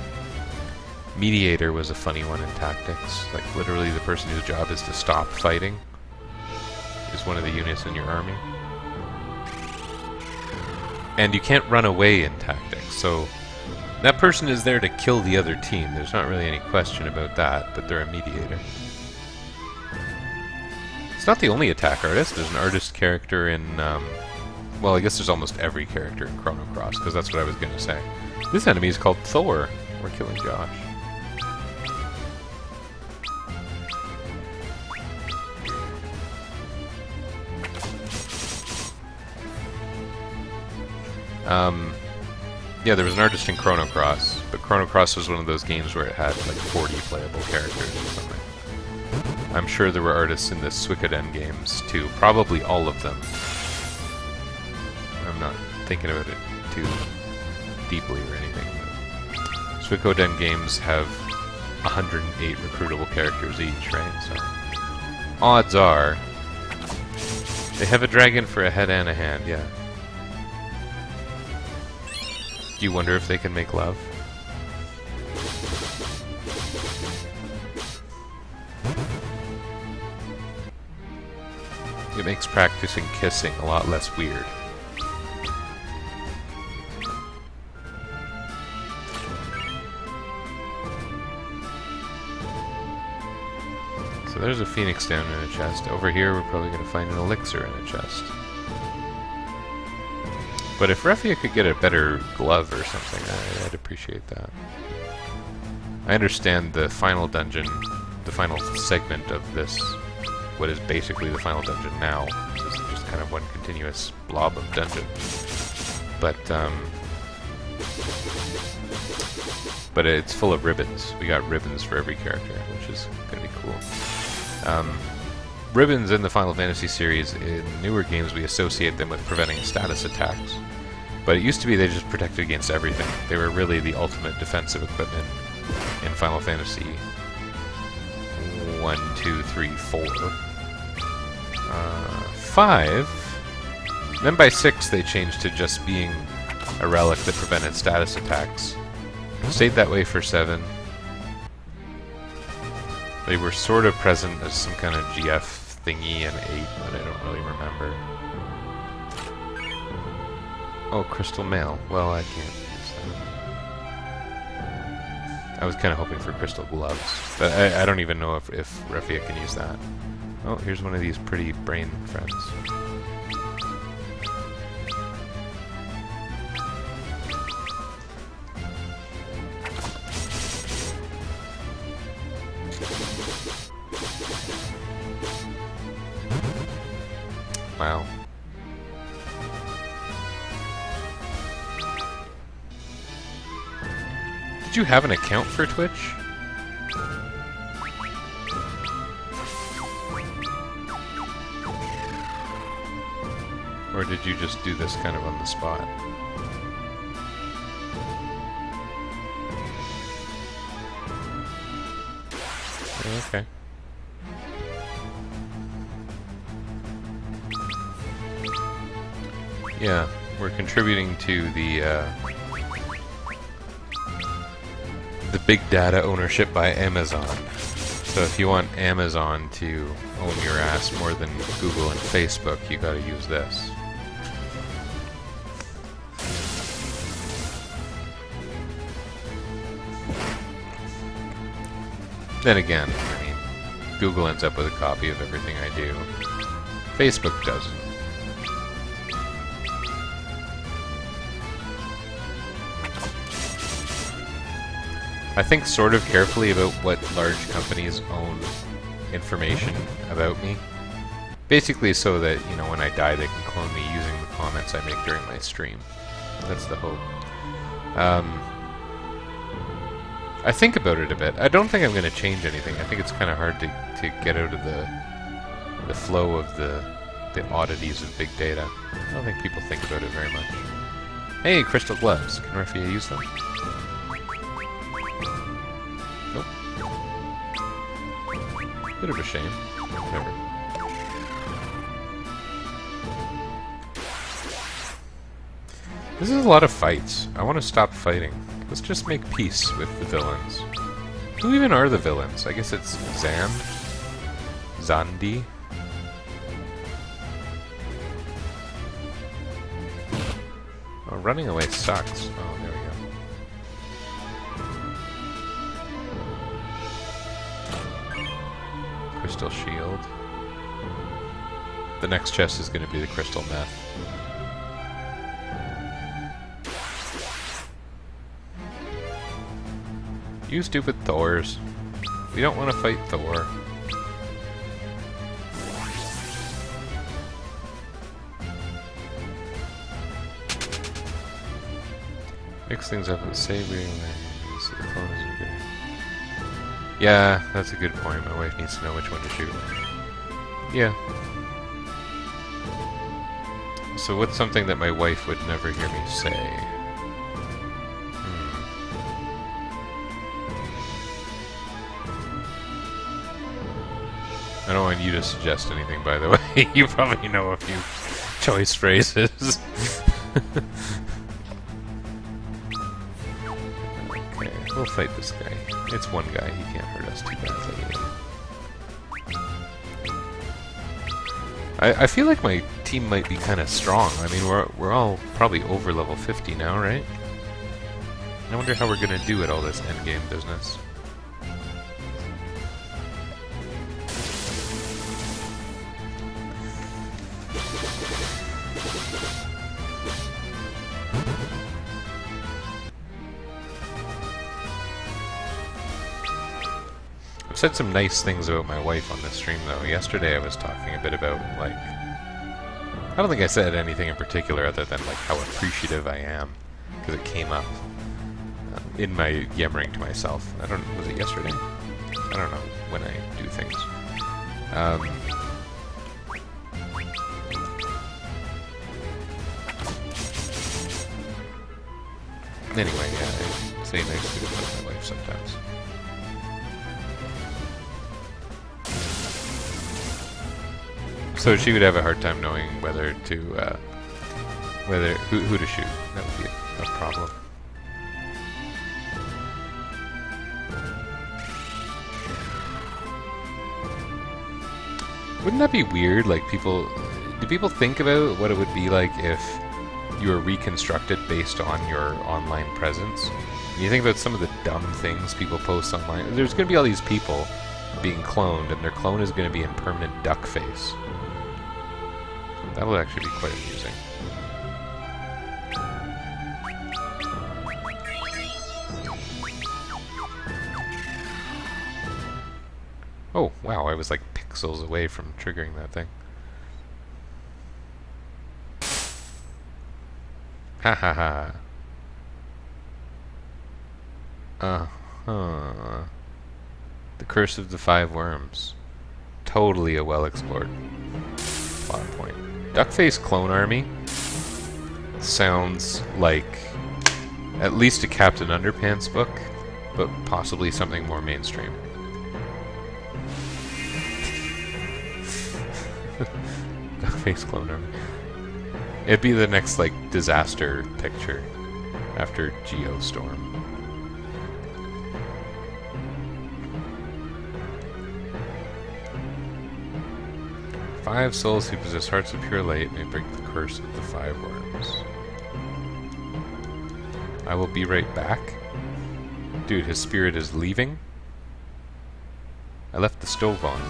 Mediator was a funny one in Tactics. Like, literally the person whose job is to stop fighting is one of the units in your army. And you can't run away in Tactics, so that person is there to kill the other team. There's not really any question about that, but they're a mediator. It's not the only attack artist. There's an artist character in, well, I guess there's almost every character in Chrono Cross, because that's what I was going to say. This enemy is called Thor. We're killing Josh. Yeah, there was an artist in Chrono Cross, but Chrono Cross was one of those games where it had like 40 playable characters or something. I'm sure there were artists in the Suikoden games too, probably all of them. I'm not thinking about it too deeply or anything. But Suikoden games have 108 recruitable characters each, right? So odds are they have a dragon for a head and a hand, yeah. Do you wonder if they can make love? It makes practicing kissing a lot less weird. So there's a phoenix down in a chest. Over here we're probably going to find an elixir in a chest. But if Refia could get a better glove or something, I'd appreciate that. I understand the final dungeon, the final segment of this, what is basically the final dungeon now, is just kind of one continuous blob of dungeon. But it's full of ribbons. We got ribbons for every character, which is going to be cool. Ribbons in the Final Fantasy series, in newer games we associate them with preventing status attacks. But it used to be they just protected against everything. They were really the ultimate defensive equipment in Final Fantasy 1, 2, 3, 4. 5. Then by 6 they changed to just being a relic that prevented status attacks. Stayed that way for 7. They were sort of present as some kind of GF thingy in 8, but I don't really remember. Oh, Crystal Mail. Well, I can't use that. I was kind of hoping for Crystal Gloves, but I don't even know if Refia can use that. Oh, here's one of these pretty brain friends. Wow. Did you have an account for Twitch? Or did you just do this kind of on the spot? Okay. Yeah, we're contributing to the big data ownership by Amazon. So if you want Amazon to own your ass more than Google and Facebook, you gotta use this. Then again, I mean, Google ends up with a copy of everything I do. Facebook doesn't. I think sort of carefully about what large companies own information about me. Basically so that, you know, when I die they can clone me using the comments I make during my stream. That's the hope. I think about it a bit. I don't think I'm going to change anything. I think it's kind of hard to get out of the flow of the oddities of big data. I don't think people think about it very much. Hey, crystal gloves. Can Raphia use them? Nope. Bit of a shame. Whatever. This is a lot of fights. I want to stop fighting. Let's just make peace with the villains. Who even are the villains? I guess it's Zan? Zandi? Oh, running away sucks. Oh, there we go. Crystal shield. The next chest is going to be the crystal meth. You stupid Thors. We don't want to fight Thor. Mix things up and say we the clone isn't good. Yeah, that's a good point. My wife needs to know which one to shoot. Yeah. So what's something that my wife would never hear me say? I don't want you to suggest anything, by the way. You probably know a few choice phrases. Okay, we'll fight this guy. It's one guy, he can't hurt us too badly. I feel like my team might be kind of strong. I mean, we're all probably over level 50 now, right? I wonder how we're gonna do at all this endgame business. I've said some nice things about my wife on this stream, though. Yesterday I was talking a bit about, like... I don't think I said anything in particular other than, like, how appreciative I am. Because it came up in my yammering to myself. Was it yesterday? I don't know when I do things. Anyway, yeah, I say nice things about my wife sometimes. So she would have a hard time knowing whether to, who to shoot. That would be a problem. Wouldn't that be weird? Like, do people think about what it would be like if you were reconstructed based on your online presence? And you think about some of the dumb things people post online. There's going to be all these people being cloned, and their clone is going to be in permanent duck face. That will actually be quite amusing. Oh, wow, I was like pixels away from triggering that thing. Ha ha ha. Uh-huh. The Curse of the Five Worms. Totally a well-explored plot point. Duckface Clone Army sounds like at least a Captain Underpants book, but possibly something more mainstream. Duckface Clone Army. It'd be the next, like, disaster picture after Geostorm. Five souls who possess hearts of pure light may break the curse of the five worms. I will be right back. Dude, his spirit is leaving? I left the stove on.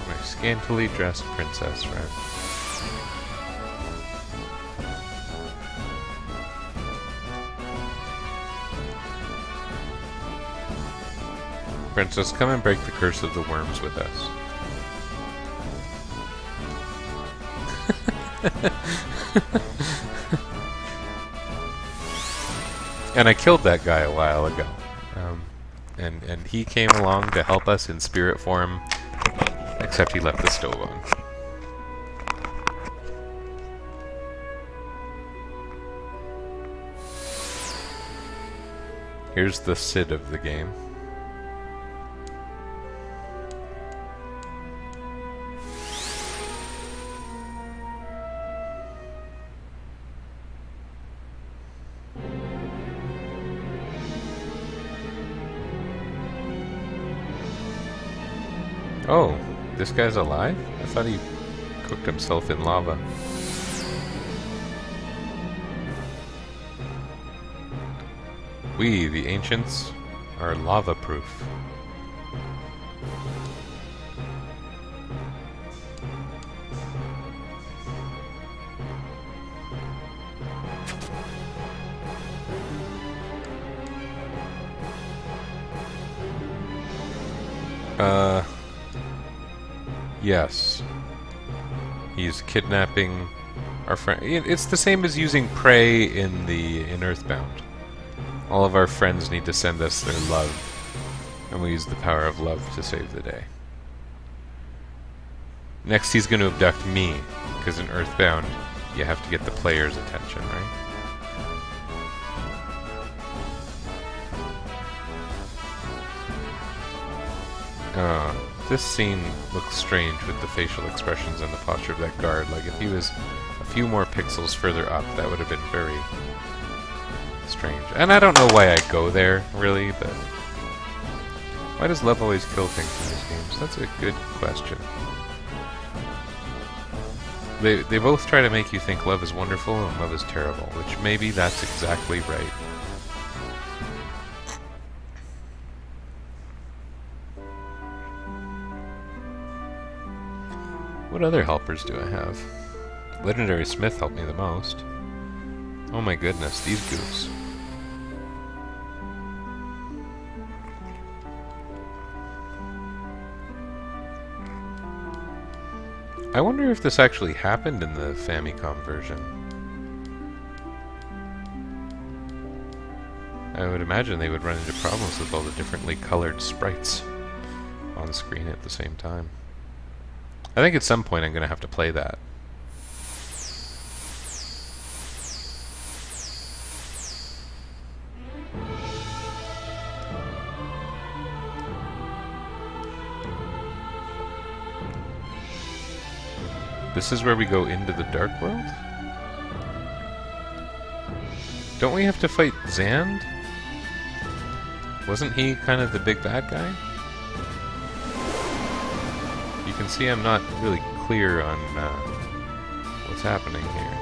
My scantily dressed princess, right? Princess, come and break the curse of the worms with us. And I killed that guy a while ago. And he came along to help us in spirit form, except he left the stove on. Here's the Cid of the game. Oh, this guy's alive? I thought he cooked himself in lava. We, the ancients, are lava-proof. Yes. He's kidnapping our friend. It's the same as using prey in Earthbound. All of our friends need to send us their love, and we use the power of love to save the day. Next he's going to abduct me, because in Earthbound you have to get the player's attention, right? This scene looks strange with the facial expressions and the posture of that guard. Like, if he was a few more pixels further up, that would have been very strange. And I don't know why I go there, really, but... why does love always kill things in these games? That's a good question. They both try to make you think love is wonderful and love is terrible, which maybe that's exactly right. What other helpers do I have? Legendary Smith helped me the most. Oh my goodness, these goofs. I wonder if this actually happened in the Famicom version. I would imagine they would run into problems with all the differently colored sprites on screen at the same time. I think at some point I'm going to have to play that. This is where we go into the Dark World? Don't we have to fight Zand? Wasn't he kind of the big bad guy? You can see I'm not really clear on what's happening here.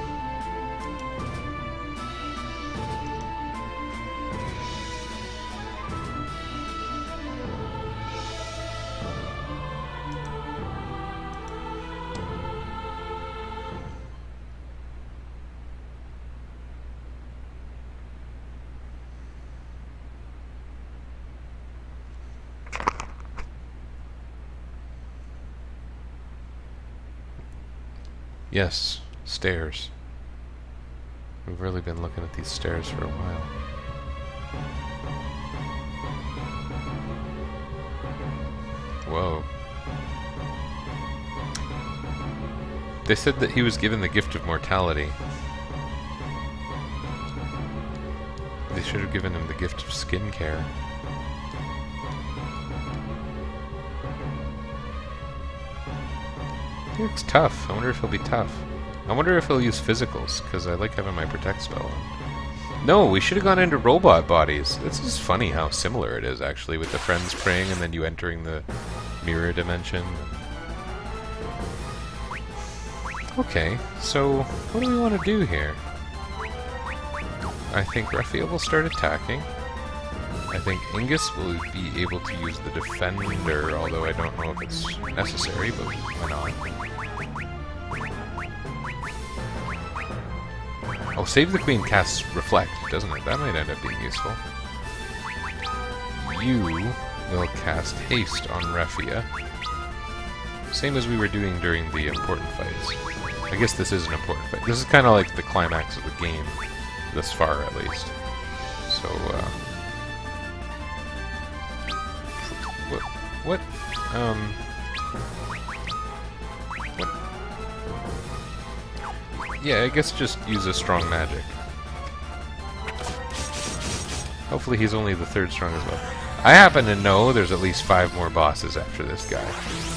Yes, stairs. We've really been looking at these stairs for a while. Whoa. They said that he was given the gift of mortality. They should have given him the gift of skincare. He looks tough. I wonder if he'll be tough. I wonder if he'll use physicals, because I like having my protect spell on. No, we should have gone into robot bodies. This is funny how similar it is, actually, with the friends praying and then you entering the mirror dimension. Okay, so what do we want to do here? I think Raphael will start attacking. I think Ingus will be able to use the Defender, although I don't know if it's necessary, but why not? Oh, Save the Queen casts Reflect, doesn't it? That might end up being useful. You we'll cast Haste on Raphia. Same as we were doing during the important fights. I guess this is an important fight. This is kind of like the climax of the game, thus far at least. So, what? Yeah, I guess just use a strong magic. Hopefully he's only the third strongest one. I happen to know there's at least 5 more bosses after this guy,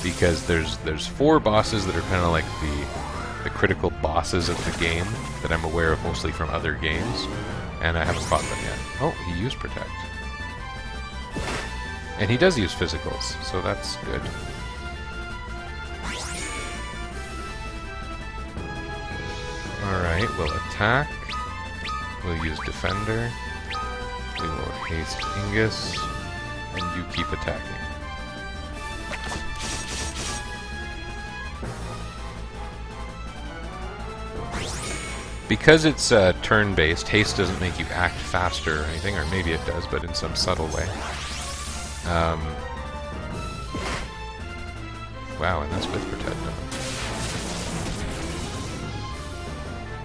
because there's 4 bosses that are kind of like the critical bosses of the game that I'm aware of mostly from other games, and I haven't fought them yet. Oh, he used Protect. And he does use physicals, so that's good. Alright, we'll attack. We'll use Defender. We will haste Ingus. And you keep attacking. Because it's turn-based, haste doesn't make you act faster or anything, or maybe it does, but in some subtle way. Wow, and that's with Protect on.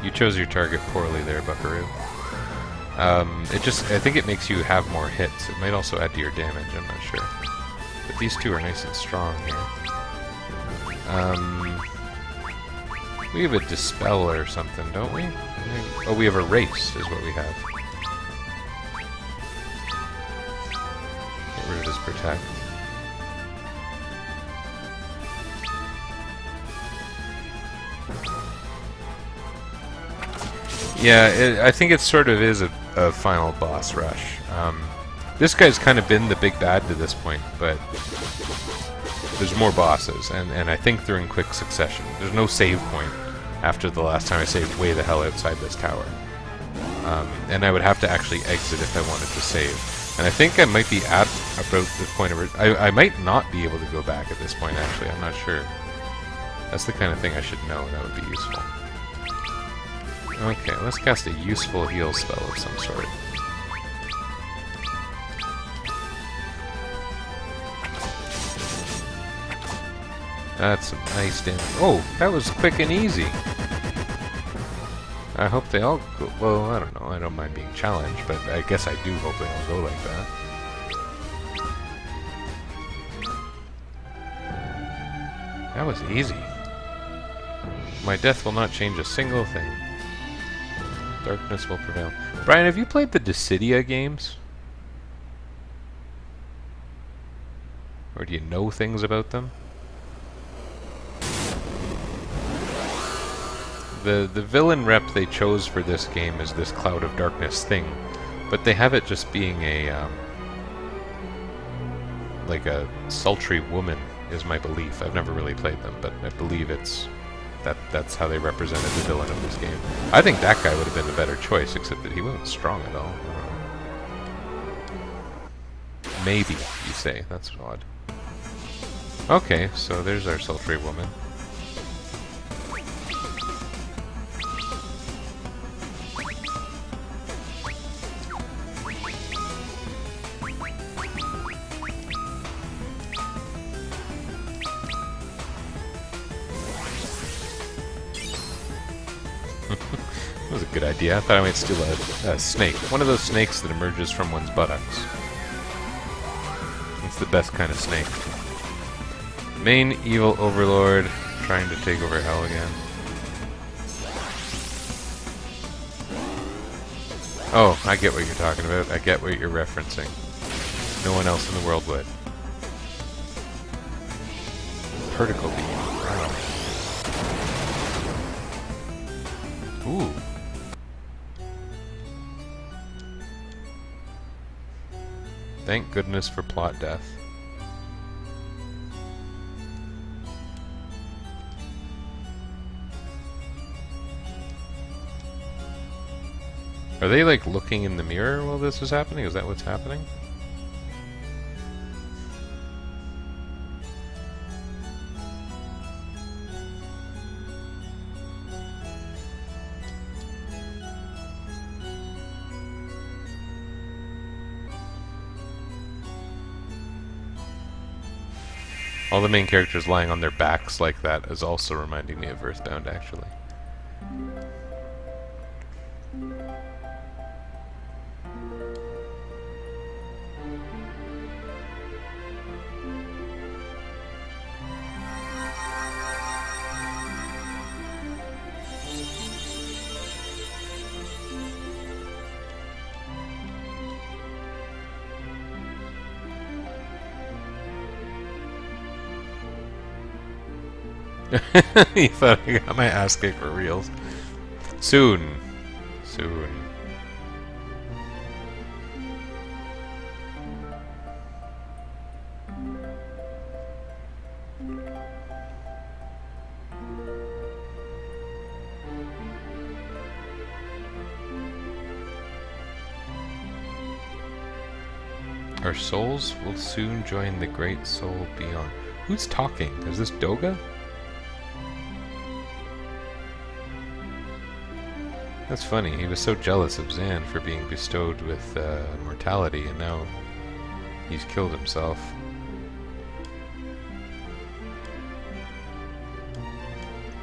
You chose your target poorly there, Buckaroo. I think it makes you have more hits. It might also add to your damage, I'm not sure. But these two are nice and strong here. We have a Dispel or something, don't we? Oh, we have Erase, is what we have. Get rid of his Protect. Yeah, I think it sort of is a final boss rush. This guy's kind of been the big bad to this point, but there's more bosses, and I think they're in quick succession. There's no save point after the last time I saved way the hell outside this tower. And I would have to actually exit if I wanted to save. And I think I might be at about the point of... I might not be able to go back at this point, actually. I'm not sure. That's the kind of thing I should know. That would be useful. Okay, let's cast a useful heal spell of some sort. That's some nice damage. Oh, that was quick and easy. I hope they all go... Well, I don't know. I don't mind being challenged, but I guess I do hope they all go like that. That was easy. My death will not change a single thing. Darkness will prevail. Brian, have you played the Dissidia games? Or do you know things about them? The villain rep they chose for this game is this Cloud of Darkness thing, but they have it just being a like a sultry woman is my belief. I've never really played them, but I believe that's how they represented the villain of this game. I think that guy would have been the better choice, except that he wasn't strong at all. Maybe, you say. That's odd. Okay, so there's our sultry woman. That was a good idea. I thought I might steal a snake. One of those snakes that emerges from one's buttocks. It's the best kind of snake. Main evil overlord trying to take over hell again. Oh, I get what you're talking about. I get what you're referencing. No one else in the world would. Particle beam. Wow. Ooh. Thank goodness for plot death. Are they like looking in the mirror while this is happening? Is that what's happening? All the main characters lying on their backs like that is also reminding me of Earthbound, actually. He thought I got my ass kicked for reals. Soon. Soon. Our souls will soon join the great soul beyond. Who's talking? Is this Doga? That's funny, he was so jealous of Zan for being bestowed with mortality, and now he's killed himself.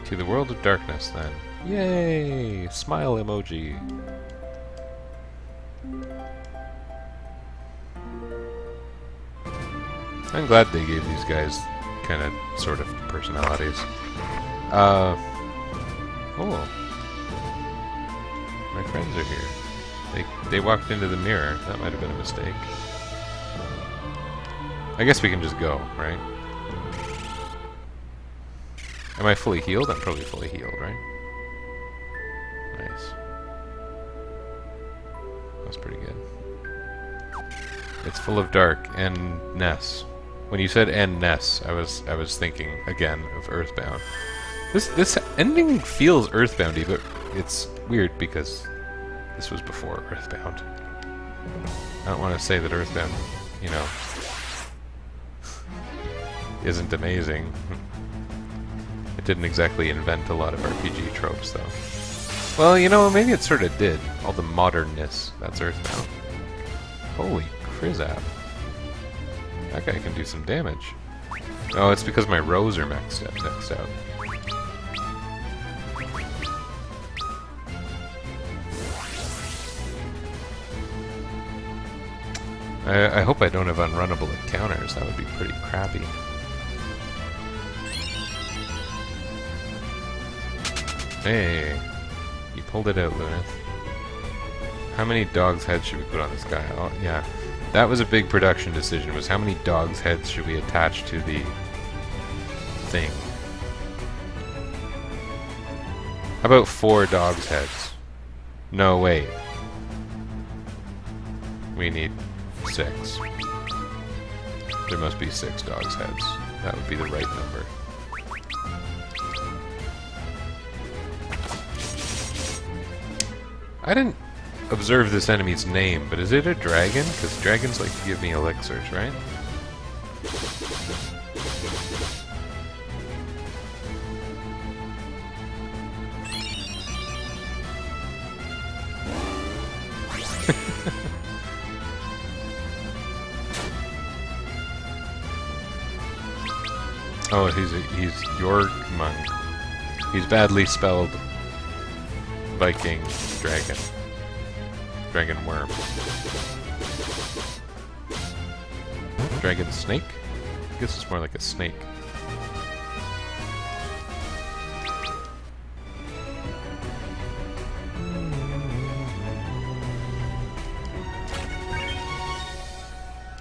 To the world of darkness, then. Yay! Smile emoji! I'm glad they gave these guys kind of, sort of personalities. Oh. My friends are here. They walked into the mirror. That might have been a mistake. I guess we can just go, right? Am I fully healed? I'm probably fully healed, right? Nice. That's pretty good. It's full of dark and Ness. When you said "and Ness," I was thinking again of Earthbound. This ending feels Earthboundy, but it's weird because this was before Earthbound. I don't want to say that Earthbound, you know, isn't amazing. It didn't exactly invent a lot of RPG tropes, though. Well, you know, maybe it sort of did. All the modernness. That's Earthbound. Holy Krizap. That guy can do some damage. Oh, it's because my rows are maxed out. I hope I don't have unrunnable encounters. That would be pretty crappy. Hey, you pulled it out, Lunith. How many dogs' heads should we put on this guy? Oh, yeah. That was a big production decision, was how many dogs' heads should we attach to the thing? How about 4 dogs' heads? No, wait. We need 6. There must be 6 dogs' heads. That would be the right number. I didn't observe this enemy's name, but is it a dragon? Because dragons like to give me elixirs, right? Oh, he's Jormungand. He's badly spelled Viking dragon. Dragon worm. Dragon snake? I guess it's more like a snake.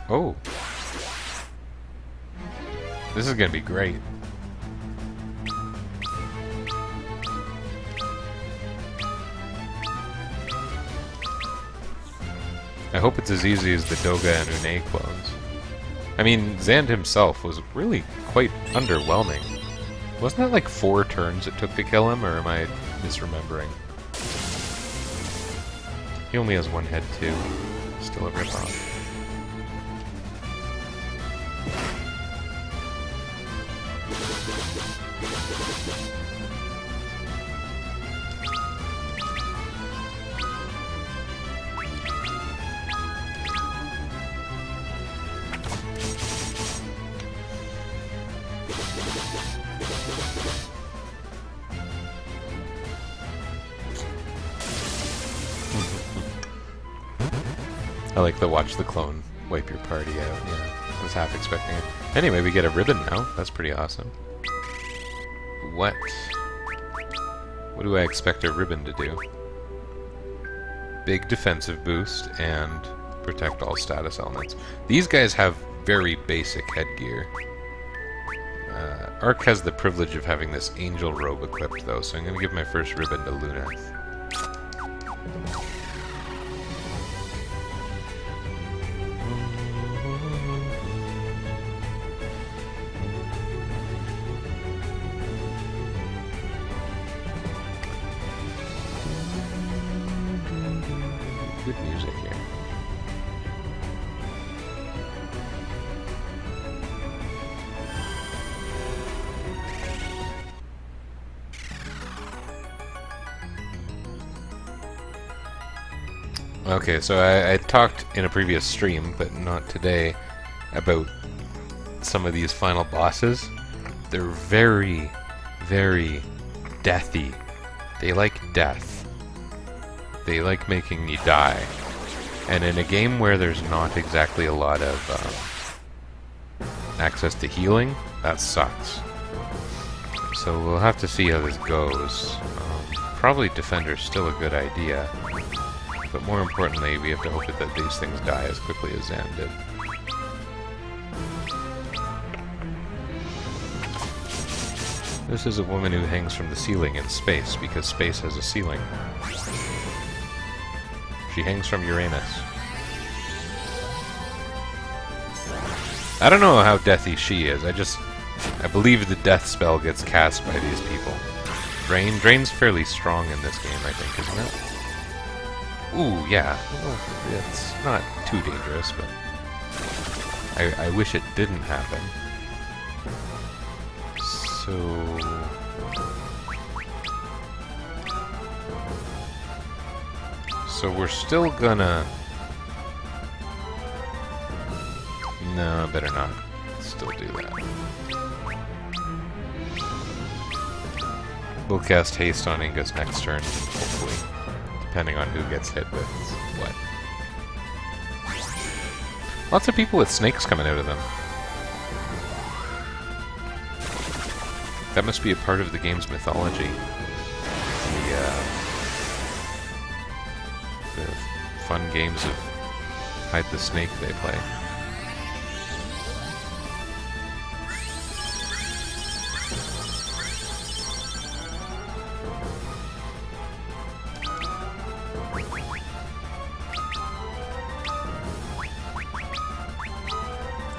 Oh. This is gonna be great. I hope it's as easy as the Doga and Une clones. I mean, Zand himself was really quite underwhelming. Wasn't that like 4 turns it took to kill him, or am I misremembering? He only has 1 head too. Still a ripoff. I like the watch the clone wipe your party out. Yeah, I was half expecting it. Anyway, we get a ribbon now. That's pretty awesome. What do I expect a ribbon to do? Big defensive boost and protect all status elements. These guys have very basic headgear. Ark has the privilege of having this angel robe equipped though, so I'm going to give my first ribbon to Luneth. Good music here. Okay, so I talked in a previous stream, but not today, about some of these final bosses. They're very, very deathy. They like death. They like making you die. And in a game where there's not exactly a lot of access to healing, that sucks. So we'll have to see how this goes. Probably Defender's still a good idea. But more importantly, we have to hope that these things die as quickly as Zan did. This is a woman who hangs from the ceiling in space, because space has a ceiling. She hangs from Uranus. I don't know how deathy she is, I believe the death spell gets cast by these people. Drain's fairly strong in this game, I think, isn't it? Ooh, yeah. Well, it's not too dangerous, but I wish it didn't happen. So we're still gonna... No, better not still do that. We'll cast Haste on Ingus next turn, hopefully. Depending on who gets hit with what. Lots of people with snakes coming out of them. That must be a part of the game's mythology. The fun games of hide the snake they play.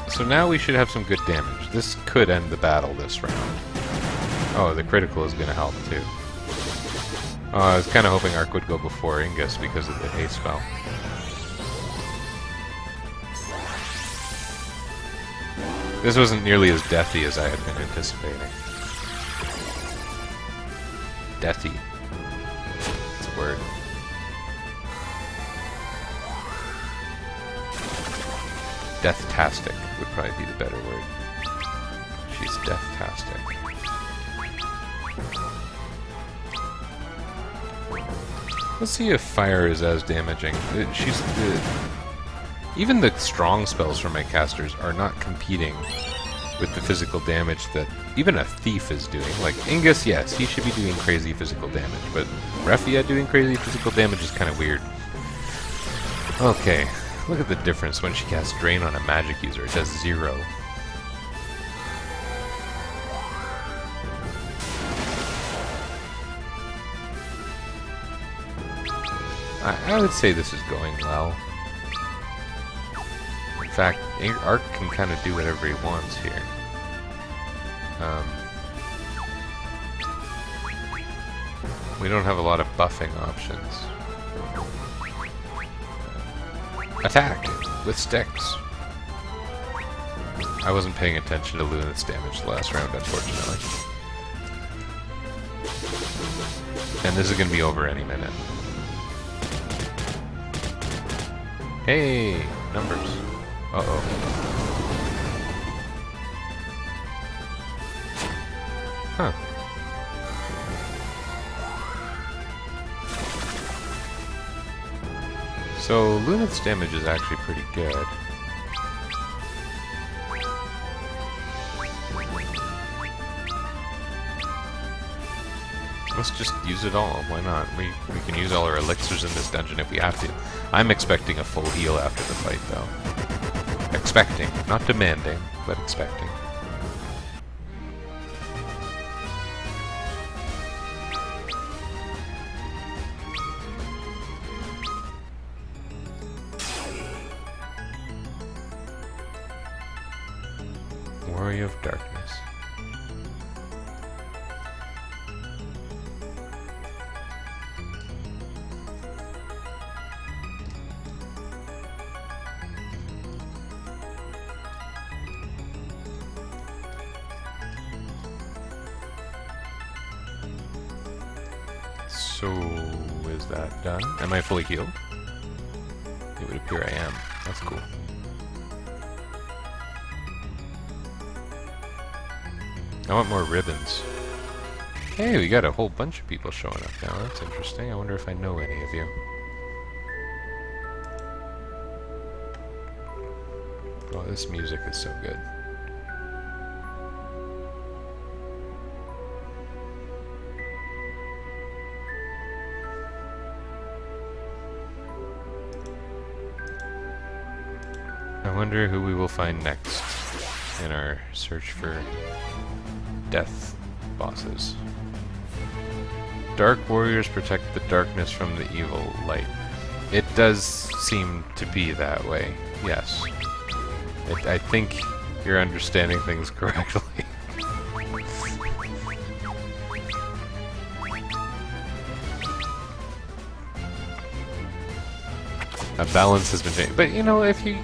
So now we should have some good damage. This could end the battle this round. Oh, the critical is going to help too. Oh, I was kind of hoping Ark would go before Ingus because of the haste spell. This wasn't nearly as deathy as I had been anticipating. Deathy. It's a word. Death-tastic would probably be the better word. She's death-tastic. Let's see if fire is as damaging. Even the strong spells from my casters are not competing with the physical damage that even a thief is doing. Like Ingus, yes, he should be doing crazy physical damage, but Refia doing crazy physical damage is kind of weird. Okay, look at the difference when she casts Drain on a magic user. It does 0. I would say this is going well. In fact, Ark can kind of do whatever he wants here. We don't have a lot of buffing options. Attack with sticks. I wasn't paying attention to Luneth's damage the last round, unfortunately. And this is going to be over any minute. Hey, numbers. Uh-oh. Huh. So Luneth's damage is actually pretty good. Let's just use it all, why not? We can use all our elixirs in this dungeon if we have to. I'm expecting a full heal after the fight, though. Expecting, not demanding, but expecting. Warrior of Darkness. So, is that done? Am I fully healed? It would appear I am. That's cool. I want more ribbons. Hey, we got a whole bunch of people showing up now. That's interesting. I wonder if I know any of you. Oh, this music is so good. I wonder who we will find next in our search for death bosses. Dark warriors protect the darkness from the evil light. It does seem to be that way, yes. I think you're understanding things correctly. A balance has been changed. But you know, if you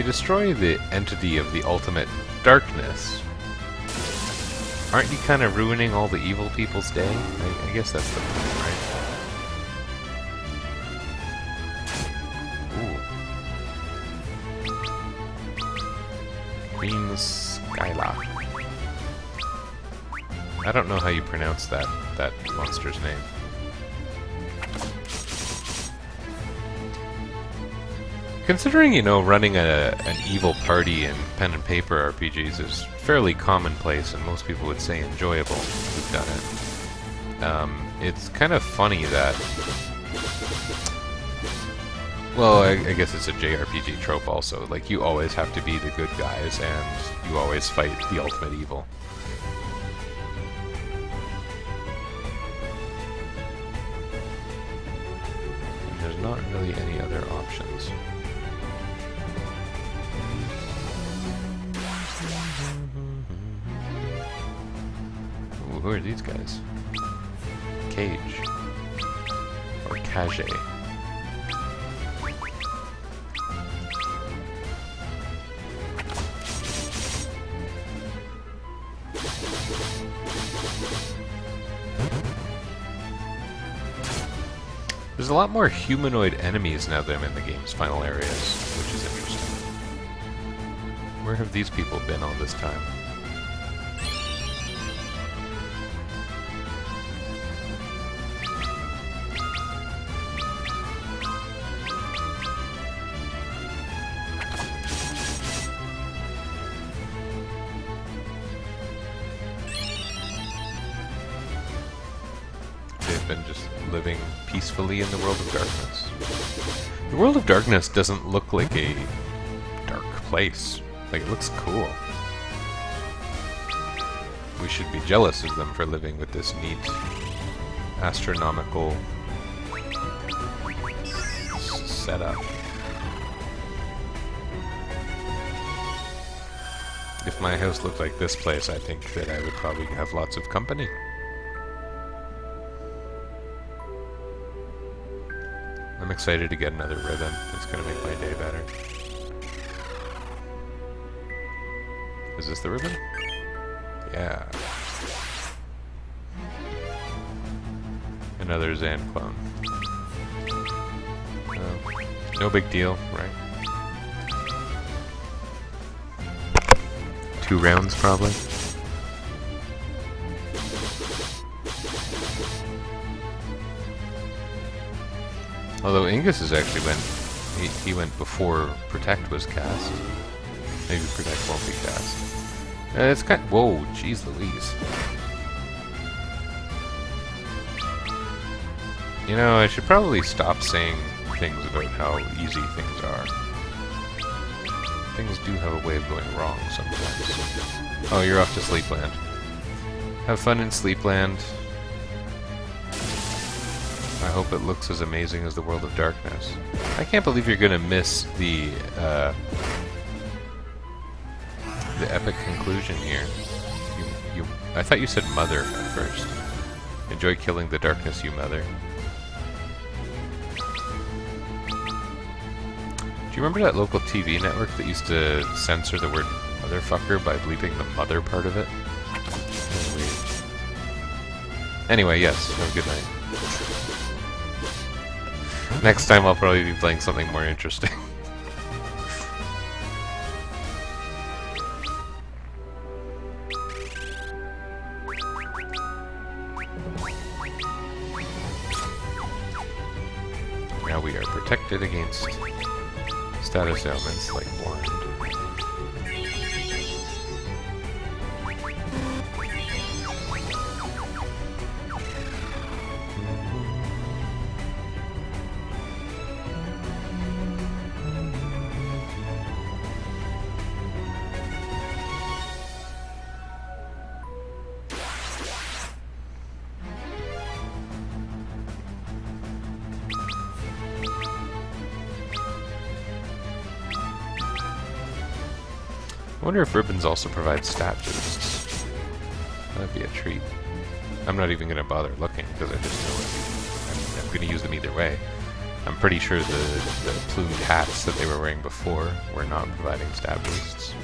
destroy the entity of the ultimate darkness, aren't you kind of ruining all the evil people's day? I guess that's the point, right? Ooh. Queen Skyla. I don't know how you pronounce that monster's name. Considering, you know, running an evil party in pen and paper RPGs is fairly commonplace and most people would say enjoyable who've done it. It's kind of funny that... Well, I guess it's a JRPG trope also. Like, you always have to be the good guys and you always fight the ultimate evil. And there's not really any other options. Who are these guys? Cage. Or Kage. There's a lot more humanoid enemies now that I'm in the game's final areas, which is interesting. Where have these people been all this time? Been just living peacefully in the world of darkness. The world of darkness doesn't look like a dark place. Like, it looks cool. We should be jealous of them for living with this neat astronomical setup. If my house looked like this place, I think that I would probably have lots of company. I'm excited to get another ribbon. It's going to make my day better. Is this the ribbon? Yeah. Another Zan clone. No big deal, right? 2 rounds, probably. Although Ingus is actually went, he went before Protect was cast. Maybe Protect won't be cast. It's kind. Whoa, jeez Louise. You know, I should probably stop saying things about how easy things are. Things do have a way of going wrong sometimes. Oh, you're off to Sleepland. Have fun in Sleepland. I hope it looks as amazing as the World of Darkness. I can't believe you're gonna miss the epic conclusion here. I thought you said mother at first. Enjoy killing the darkness, you mother. Do you remember that local TV network that used to censor the word motherfucker by bleeping the mother part of it? That was weird. Anyway, yes, have a good night. Next time I'll probably be playing something more interesting. Now we are protected against status ailments like blind. I wonder if ribbons also provide stat boosts. That'd be a treat. I'm not even going to bother looking because I just know I'm going to use them either way. I'm pretty sure the plumed hats that they were wearing before were not providing stat boosts.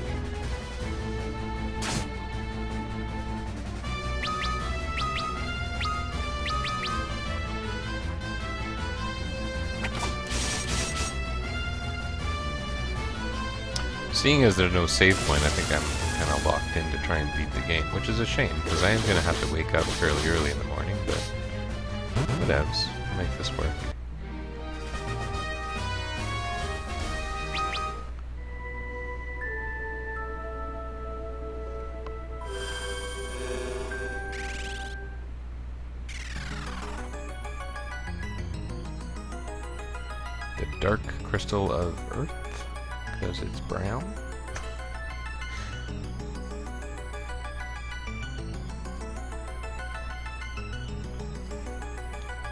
Seeing as there's no save point, I think I'm kind of locked in to try and beat the game, which is a shame, because I am going to have to wake up fairly early in the morning, but whatevs, I'll make this work. The Dark Crystal of Earth? Because it's brown?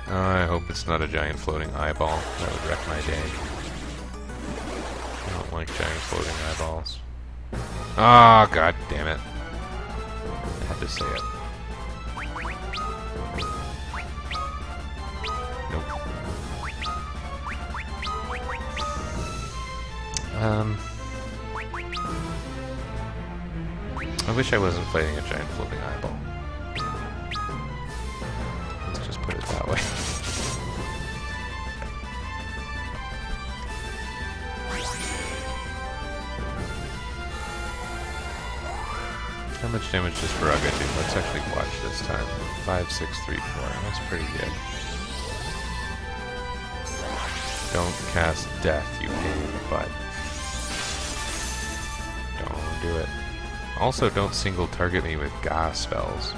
I hope it's not a giant floating eyeball. That would wreck my day. I don't like giant floating eyeballs. Ah, god damn it. I had to say it. I wish I wasn't fighting a giant floating eyeball. Let's just put it that way. How much damage does Firaga do? Let's actually watch this time. 5, 6, 3, 4. That's pretty good. Don't cast death, you pain in the butt. Don't do it. Also, don't single target me with gas spells.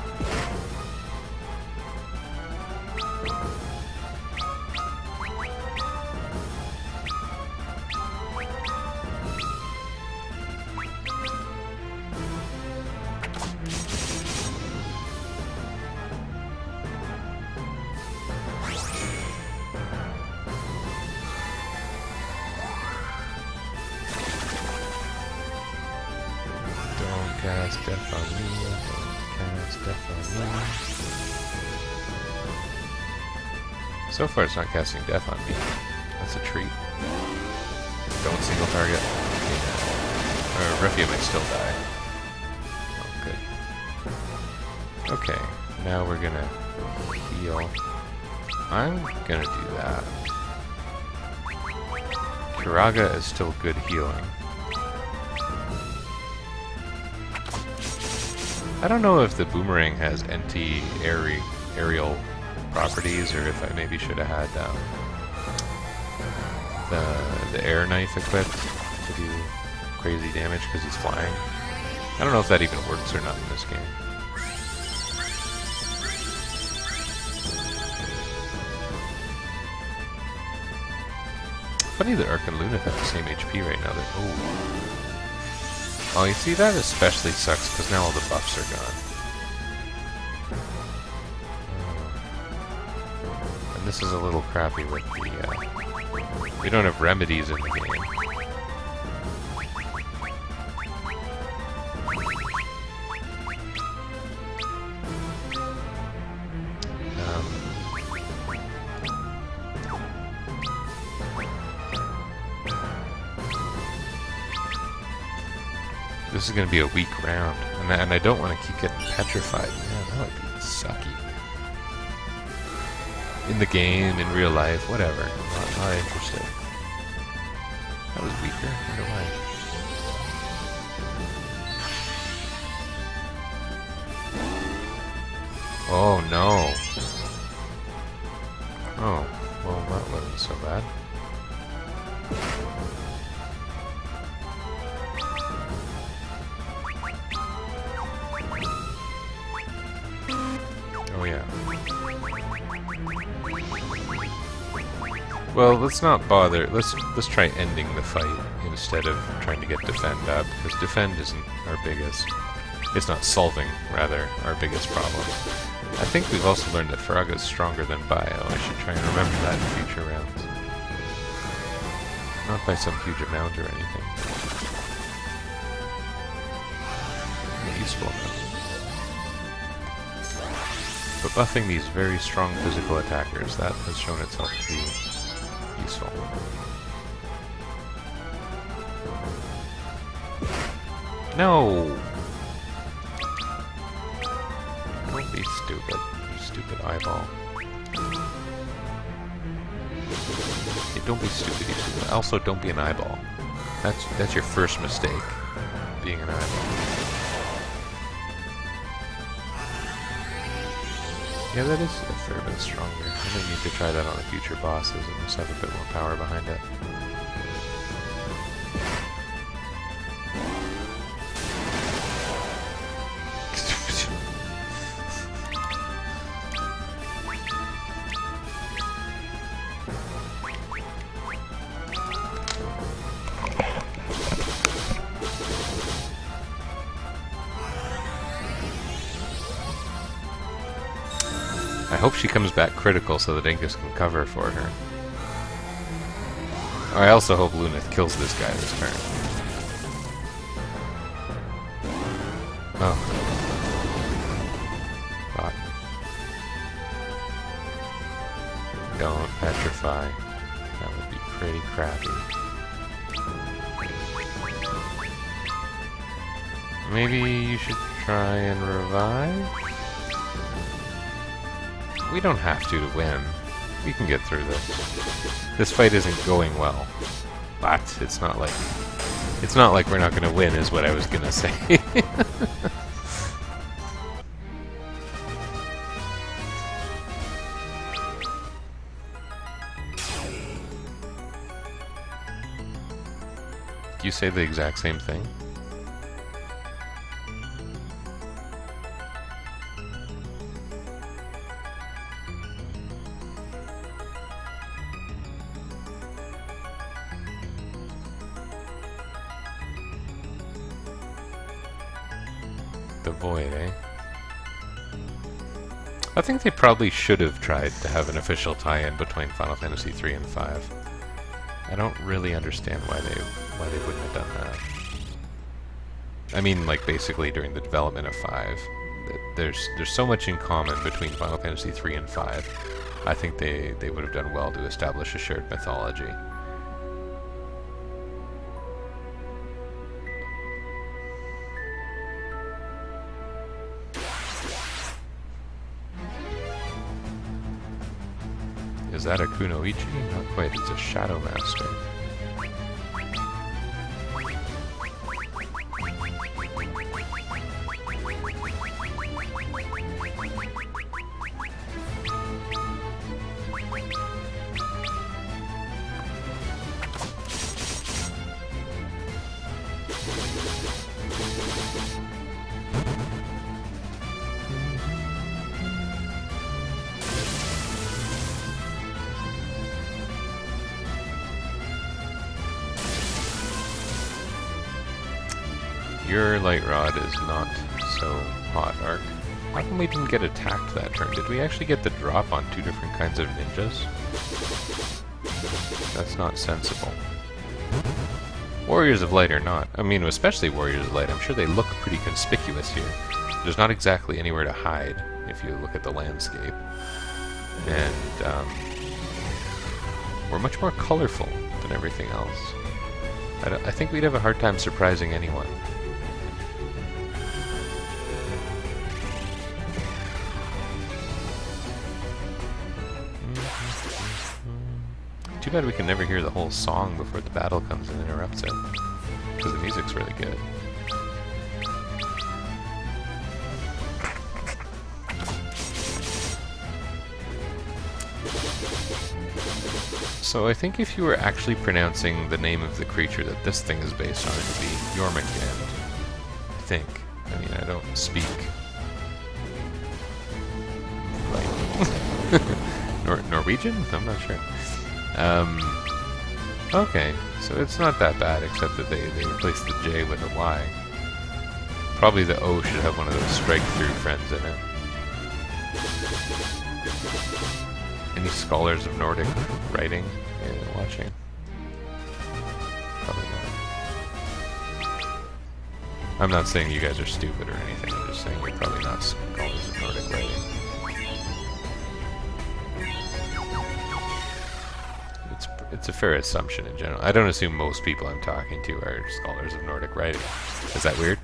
Cast death on me. Cast death on me. So far, it's not casting death on me. That's a treat. Don't single target. Refia might still die. Oh, good. Okay, now we're gonna heal. I'm gonna do that. Firaga is still good healing. I don't know if the boomerang has anti-aerial properties, or if I maybe should have had the air knife equipped to do crazy damage because he's flying. I don't know if that even works or not in this game. Funny that Ark and Luneth have the same HP right now. Oh, you see, that especially sucks because now all the buffs are gone. And this is a little crappy with the... we don't have remedies in the game. This is going to be a weak round, and I don't want to keep getting petrified. Man, that would be sucky. In the game, in real life, whatever. Not interested. That was weaker. I wonder why. Oh no. Oh, well, that wasn't so bad. Oh yeah. Well, let's not bother. Let's try ending the fight instead of trying to get defend up, because defend isn't our biggest. It's not solving, rather, our biggest problem. I think we've also learned that Faraga is stronger than Bio. I should try and remember that in future rounds. Not by some huge amount or anything. Useful enough. But buffing these very strong physical attackers, that has shown itself to be useful. No! Don't be stupid, you stupid eyeball. Hey, don't be stupid, you stupid. Also, don't be an eyeball. That's your first mistake, being an eyeball. Yeah, that is a fair bit stronger. I think you could try that on the future bosses and just have a bit more power behind it. I hope she comes back critical so that Ingus can cover for her. I also hope Luneth kills this guy this turn. Oh. Rotten. Don't petrify. That would be pretty crappy. Maybe you should try and revive? We don't have to win. We can get through this. This fight isn't going well, but it's not like we're not going to win, is what I was going to say. Do you say the exact same thing? The Void, eh? I think they probably should have tried to have an official tie-in between Final Fantasy 3 and 5. I don't really understand why they wouldn't have done that. I mean, like, basically during the development of 5. There's so much in common between Final Fantasy 3 and 5. I think they would have done well to establish a shared mythology. Is that a Kunoichi? Not quite, it's a Shadow Master. Your light rod is not so hot, Ark. How come we didn't get attacked that turn? Did we actually get the drop on two different kinds of ninjas? That's not sensible. Warriors of Light are not. I mean, especially Warriors of Light. I'm sure they look pretty conspicuous here. There's not exactly anywhere to hide if you look at the landscape. And we're much more colorful than everything else. I think we'd have a hard time surprising anyone. Too bad we can never hear the whole song before the battle comes and interrupts it, because the music's really good. So I think if you were actually pronouncing the name of the creature that this thing is based on, it would be Jormungand. I think. I mean, I don't speak like Norwegian? I'm not sure. Okay, so it's not that bad, except that they replaced the J with a Y. Probably the O should have one of those strike-through friends in it. Any scholars of Nordic writing watching? Probably not. I'm not saying you guys are stupid or anything, I'm just saying you're probably not scholars of Nordic writing. It's a fair assumption in general. I don't assume most people I'm talking to are scholars of Nordic writing. Is that weird?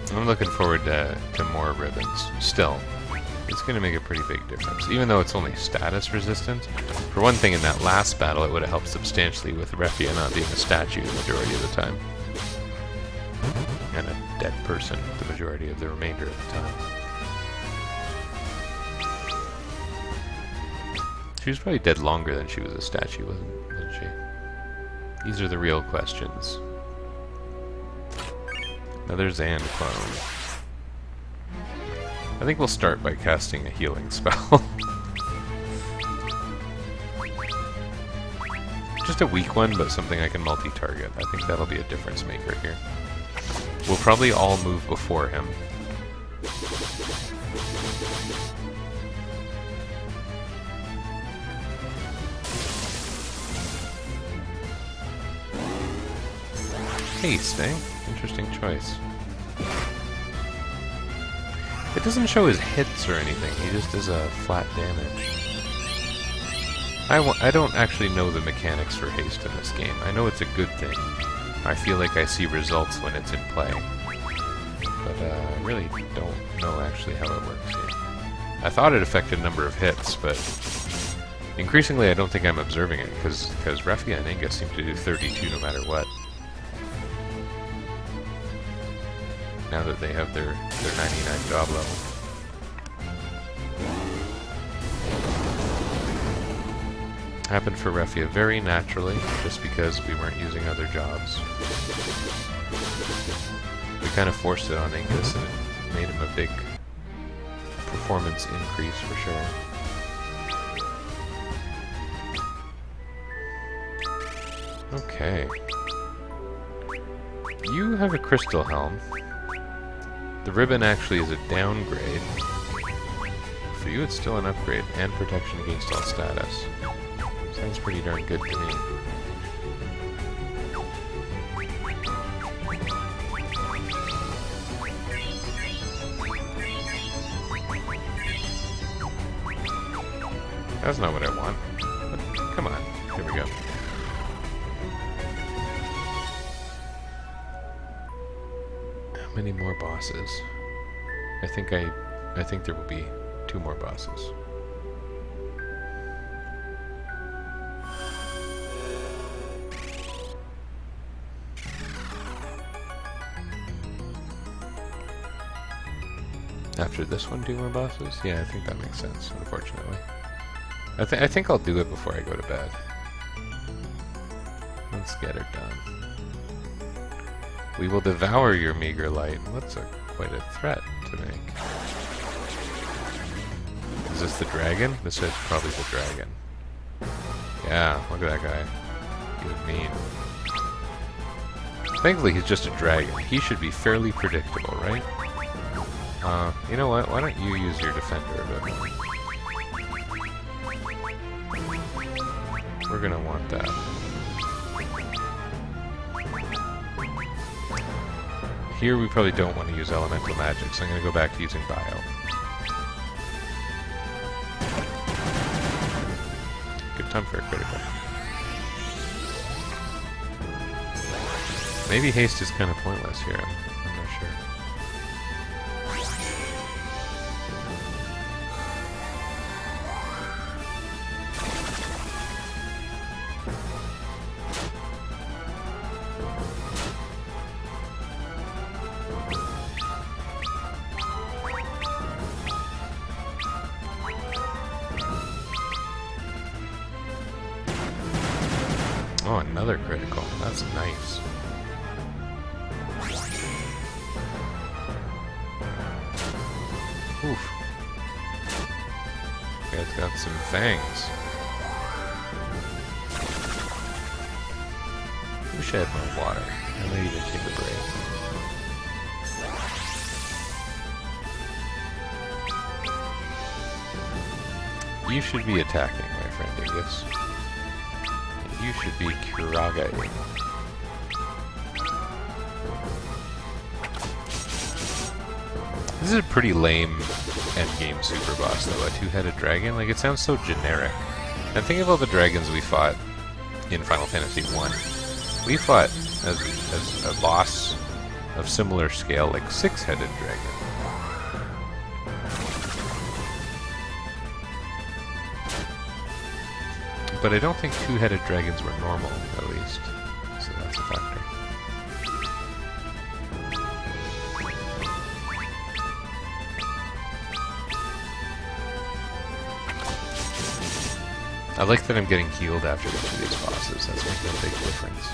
I'm looking forward to more ribbons. Still, it's going to make a pretty big difference, even though it's only status resistance. For one thing, in that last battle, it would have helped substantially with Refia not being a statue the majority of the time. And a dead person the majority of the remainder of the time. She was probably dead longer than she was a statue, wasn't she? These are the real questions. Another Zand clone. I think we'll start by casting a healing spell. Just a weak one, but something I can multi-target. I think that'll be a difference maker here. We'll probably all move before him. Haste, eh? Interesting choice. It doesn't show his hits or anything, he just does a flat damage. I don't actually know the mechanics for haste in this game. I know it's a good thing. I feel like I see results when it's in play. But I really don't know actually how it works here. I thought it affected number of hits, but increasingly I don't think I'm observing it, because Refia and Inga seem to do 32 no matter what. Now that they have their 99 job level. Happened for Refia very naturally, just because we weren't using other jobs. We kind of forced it on Ingus, and it made him a big performance increase for sure. Okay. You have a crystal helm. The ribbon actually is a downgrade. For you, it's still an upgrade, and protection against all status. Sounds pretty darn good to me. That's not what I want. But come on. Here we go. How many more bosses? I think there will be 2 more bosses. After this one, 2 more bosses? Yeah, I think that makes sense, unfortunately. I think I'll do it before I go to bed. Let's get her done. We will devour your meager light. What's quite a threat to make. Is this the dragon? This is probably the dragon. Yeah, look at that guy. He was mean. Thankfully, he's just a dragon. He should be fairly predictable, right? You know what? Why don't you use your defender a bit more? We're gonna want that. Here we probably don't want to use elemental magic, so I'm gonna go back to using bio. Good time for a critical. Maybe haste is kind of pointless here. I'm not sure. Oh, another critical. That's nice. Oof. Guy's got some fangs. Wish I had more water. I might even take a break. You should be attacking, my friend Dingus. You should be Kuragaing. This is a pretty lame endgame super boss, though. A 2-headed dragon? Like, it sounds so generic. And think of all the dragons we fought in Final Fantasy 1. We fought as a boss of similar scale, like 6-headed dragon. But I don't think 2-headed dragons were normal, at least. So that's a factor. I like that I'm getting healed after each of these bosses. That's making a big difference.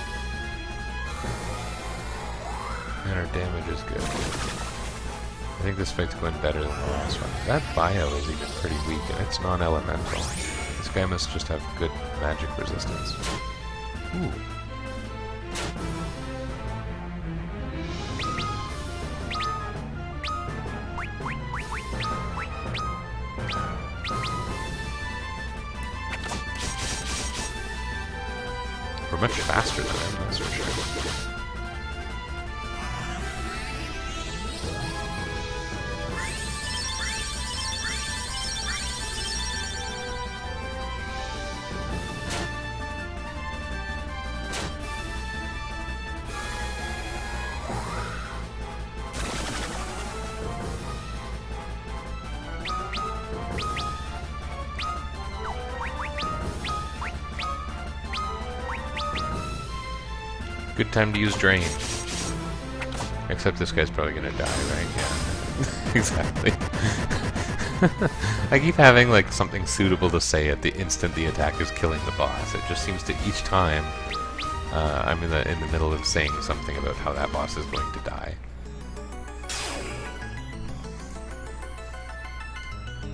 And our damage is good. I think this fight's going better than the last one. That bio is even pretty weak, and it's non-elemental. This guy must just have good magic resistance. Ooh. We're much faster than him, that's for sure. Good time to use Drain. Except this guy's probably gonna die, right? Yeah. Exactly. I keep having like something suitable to say at the instant the attack is killing the boss. It just seems to each time I'm in the middle of saying something about how that boss is going to die.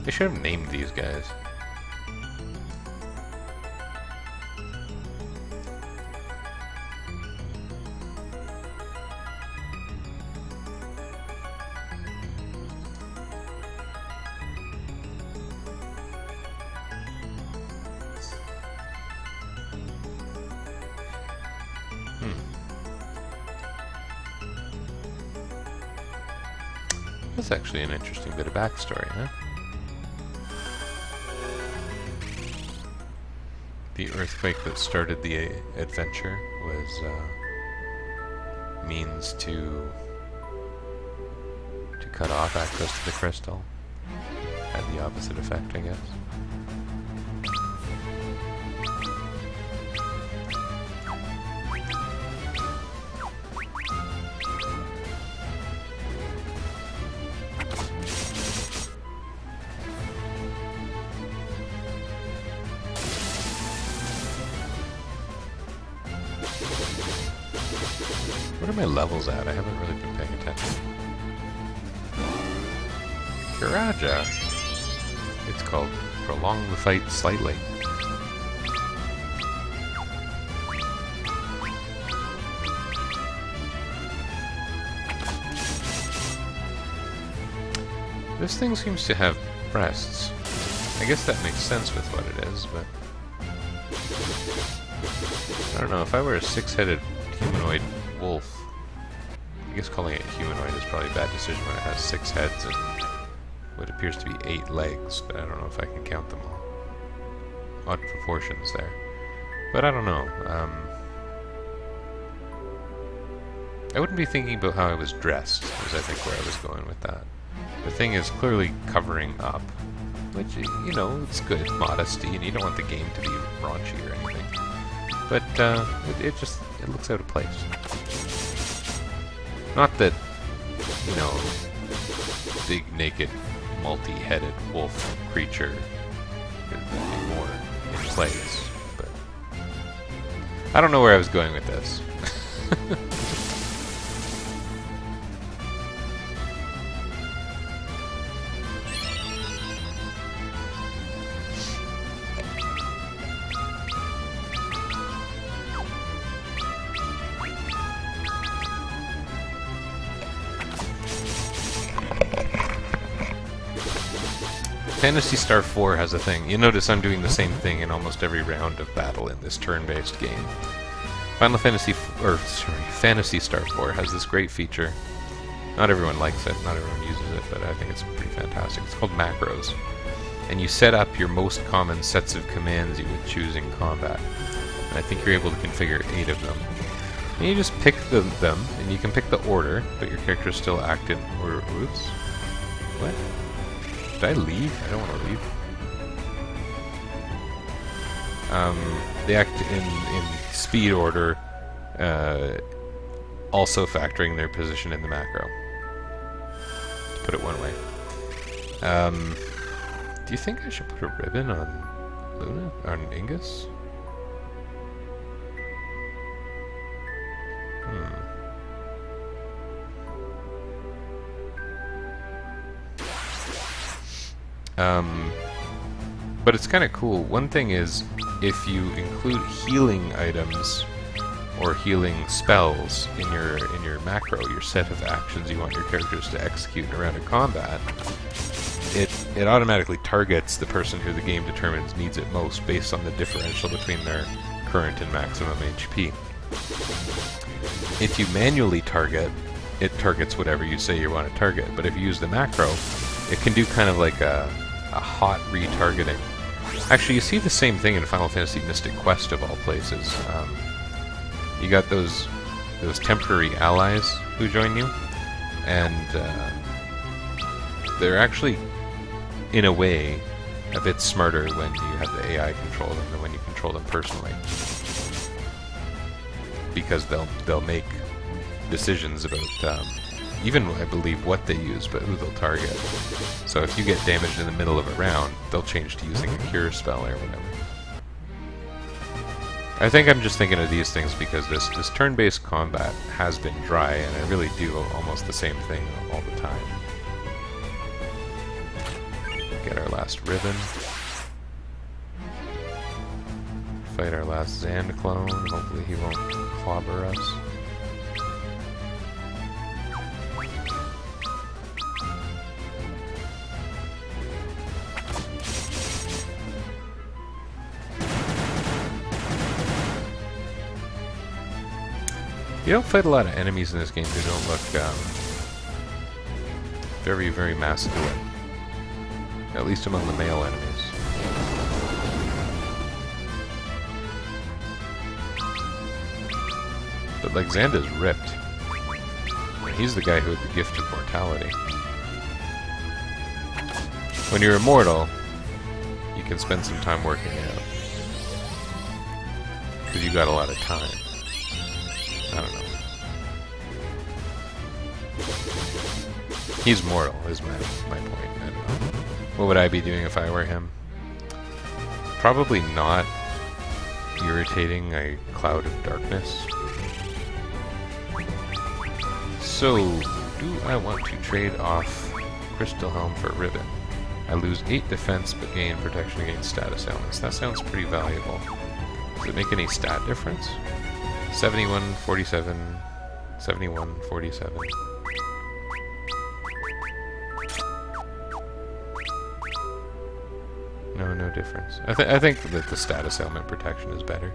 They should have named these guys. That's actually an interesting bit of backstory, huh? The earthquake that started the adventure was means to cut off access to the crystal. Had the opposite effect, I guess. What are my levels at? I haven't really been paying attention. Kiraja! It's called Prolong the Fight Slightly. This thing seems to have breasts. I guess that makes sense with what it is, but... I don't know, if I were a six-headed humanoid wolf... I guess calling it humanoid is probably a bad decision when it has 6 heads and what appears to be 8 legs, but I don't know if I can count them all. Odd proportions there. But I don't know. I wouldn't be thinking about how I was dressed, was I think where I was going with that. The thing is clearly covering up, which, you know, it's good modesty, and you don't want the game to be raunchy or anything. But it looks out of place. Not that, you know, big naked multi-headed wolf creature is any more in place, but I don't know where I was going with this. Phantasy Star 4 has a thing. You notice I'm doing the same thing in almost every round of battle in this turn-based game. Fantasy Star 4 has this great feature. Not everyone likes it, not everyone uses it, but I think it's pretty fantastic. It's called macros. And you set up your most common sets of commands you would choose in combat. And I think you're able to configure 8 of them. And you just pick them, and you can pick the order, but your characters still act in order. Oops. What? Did I leave? I don't want to leave. They act in speed order, also factoring their position in the macro. To put it one way. Do you think I should put a ribbon on Luna? On Ingus? But it's kind of cool. One thing is, if you include healing items or healing spells in your macro, your set of actions you want your characters to execute in a round of combat, it automatically targets the person who the game determines needs it most based on the differential between their current and maximum HP. If you manually target, it targets whatever you say you want to target. But if you use the macro, it can do kind of like a hot retargeting. Actually, you see the same thing in Final Fantasy Mystic Quest of all places. You got those temporary allies who join you, and they're actually, in a way, a bit smarter when you have the AI control them than when you control them personally, because they'll make decisions about even, I believe, what they use, but who they'll target. So if you get damaged in the middle of a round, they'll change to using a cure spell or whatever. I think I'm just thinking of these things because this turn-based combat has been dry, and I really do almost the same thing all the time. Get our last ribbon. Fight our last Zand clone. Hopefully he won't clobber us. You don't fight a lot of enemies in this game who don't look very, very masculine. At least among the male enemies. But like Xanda's ripped. He's the guy who had the gift of mortality. When you're immortal, you can spend some time working out. Because you got a lot of time. I don't know. He's mortal, is my point. I don't know. What would I be doing if I were him? Probably not irritating a cloud of darkness. So, do I want to trade off Crystal Helm for Ribbon? I lose 8 defense but gain protection against status ailments. That sounds pretty valuable. Does it make any stat difference? 71, 47, 71, 47. No difference. I think that the status ailment protection is better.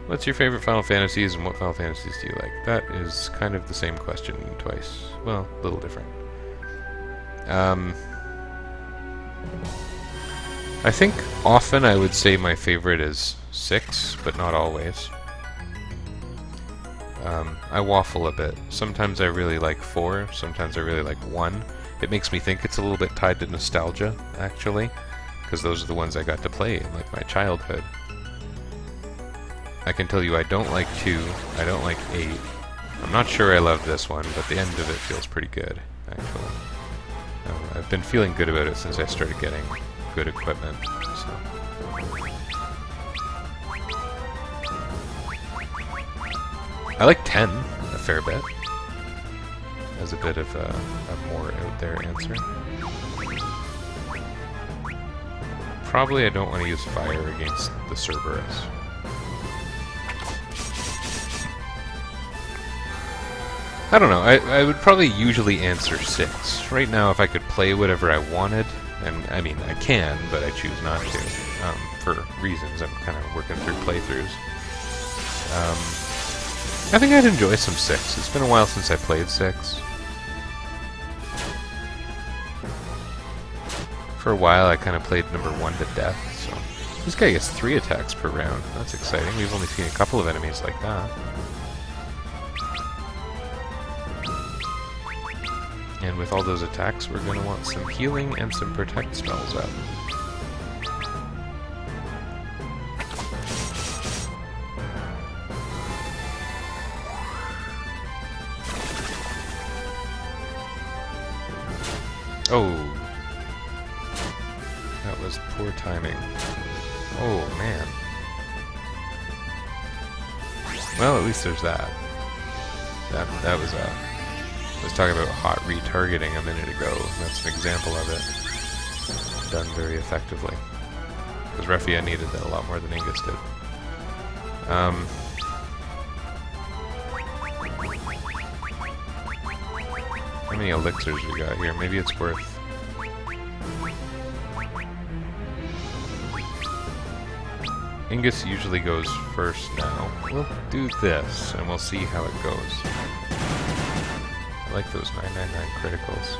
What's your favorite Final Fantasies and what Final Fantasies do you like? That is kind of the same question twice. Well, a little different. I think often I would say my favorite is 6, but not always. I waffle a bit. Sometimes I really like 4, sometimes I really like 1. It makes me think it's a little bit tied to nostalgia, actually, because those are the ones I got to play in like my childhood. I can tell you I don't like 2, I don't like 8. I'm not sure I love this one, but the end of it feels pretty good, actually. I've been feeling good about it since I started getting good equipment, so. I like 10 a fair bit, as a bit of a more out there answer. Probably I don't want to use fire against the Cerberus. I don't know, I would probably usually answer 6. Right now, if I could play whatever I wanted, and I mean, I can, but I choose not to, for reasons. I'm kind of working through playthroughs. I think I'd enjoy some 6. It's been a while since I played 6. For a while, I kind of played number 1 to death, so... This guy gets 3 attacks per round. That's exciting. We've only seen a couple of enemies like that. And with all those attacks, we're going to want some healing and some protect spells up. Oh! That was poor timing. Oh, man. Well, at least there's that. That was I was talking about hot retargeting a minute ago. That's an example of it. Done very effectively. Because Refia needed that a lot more than Ingus did. How many elixirs we got here? Maybe it's worth... Ingus usually goes first now. We'll do this, and we'll see how it goes. I like those 999 criticals.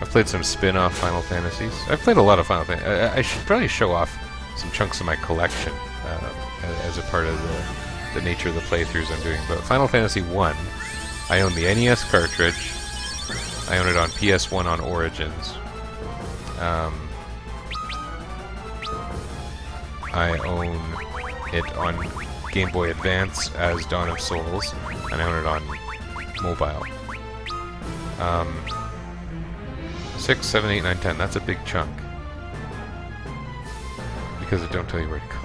I've played some spin-off Final Fantasies. I've played a lot of Final Fantasy. I should probably show off some chunks of my collection as a part of the nature of the playthroughs I'm doing. But Final Fantasy 1, I own the NES cartridge. I own it on PS1 on Origins. I own it on Game Boy Advance as Dawn of Souls, and I own it on mobile. 6, 7, 8, 9, 10. That's a big chunk. Because it don't tell you where to go.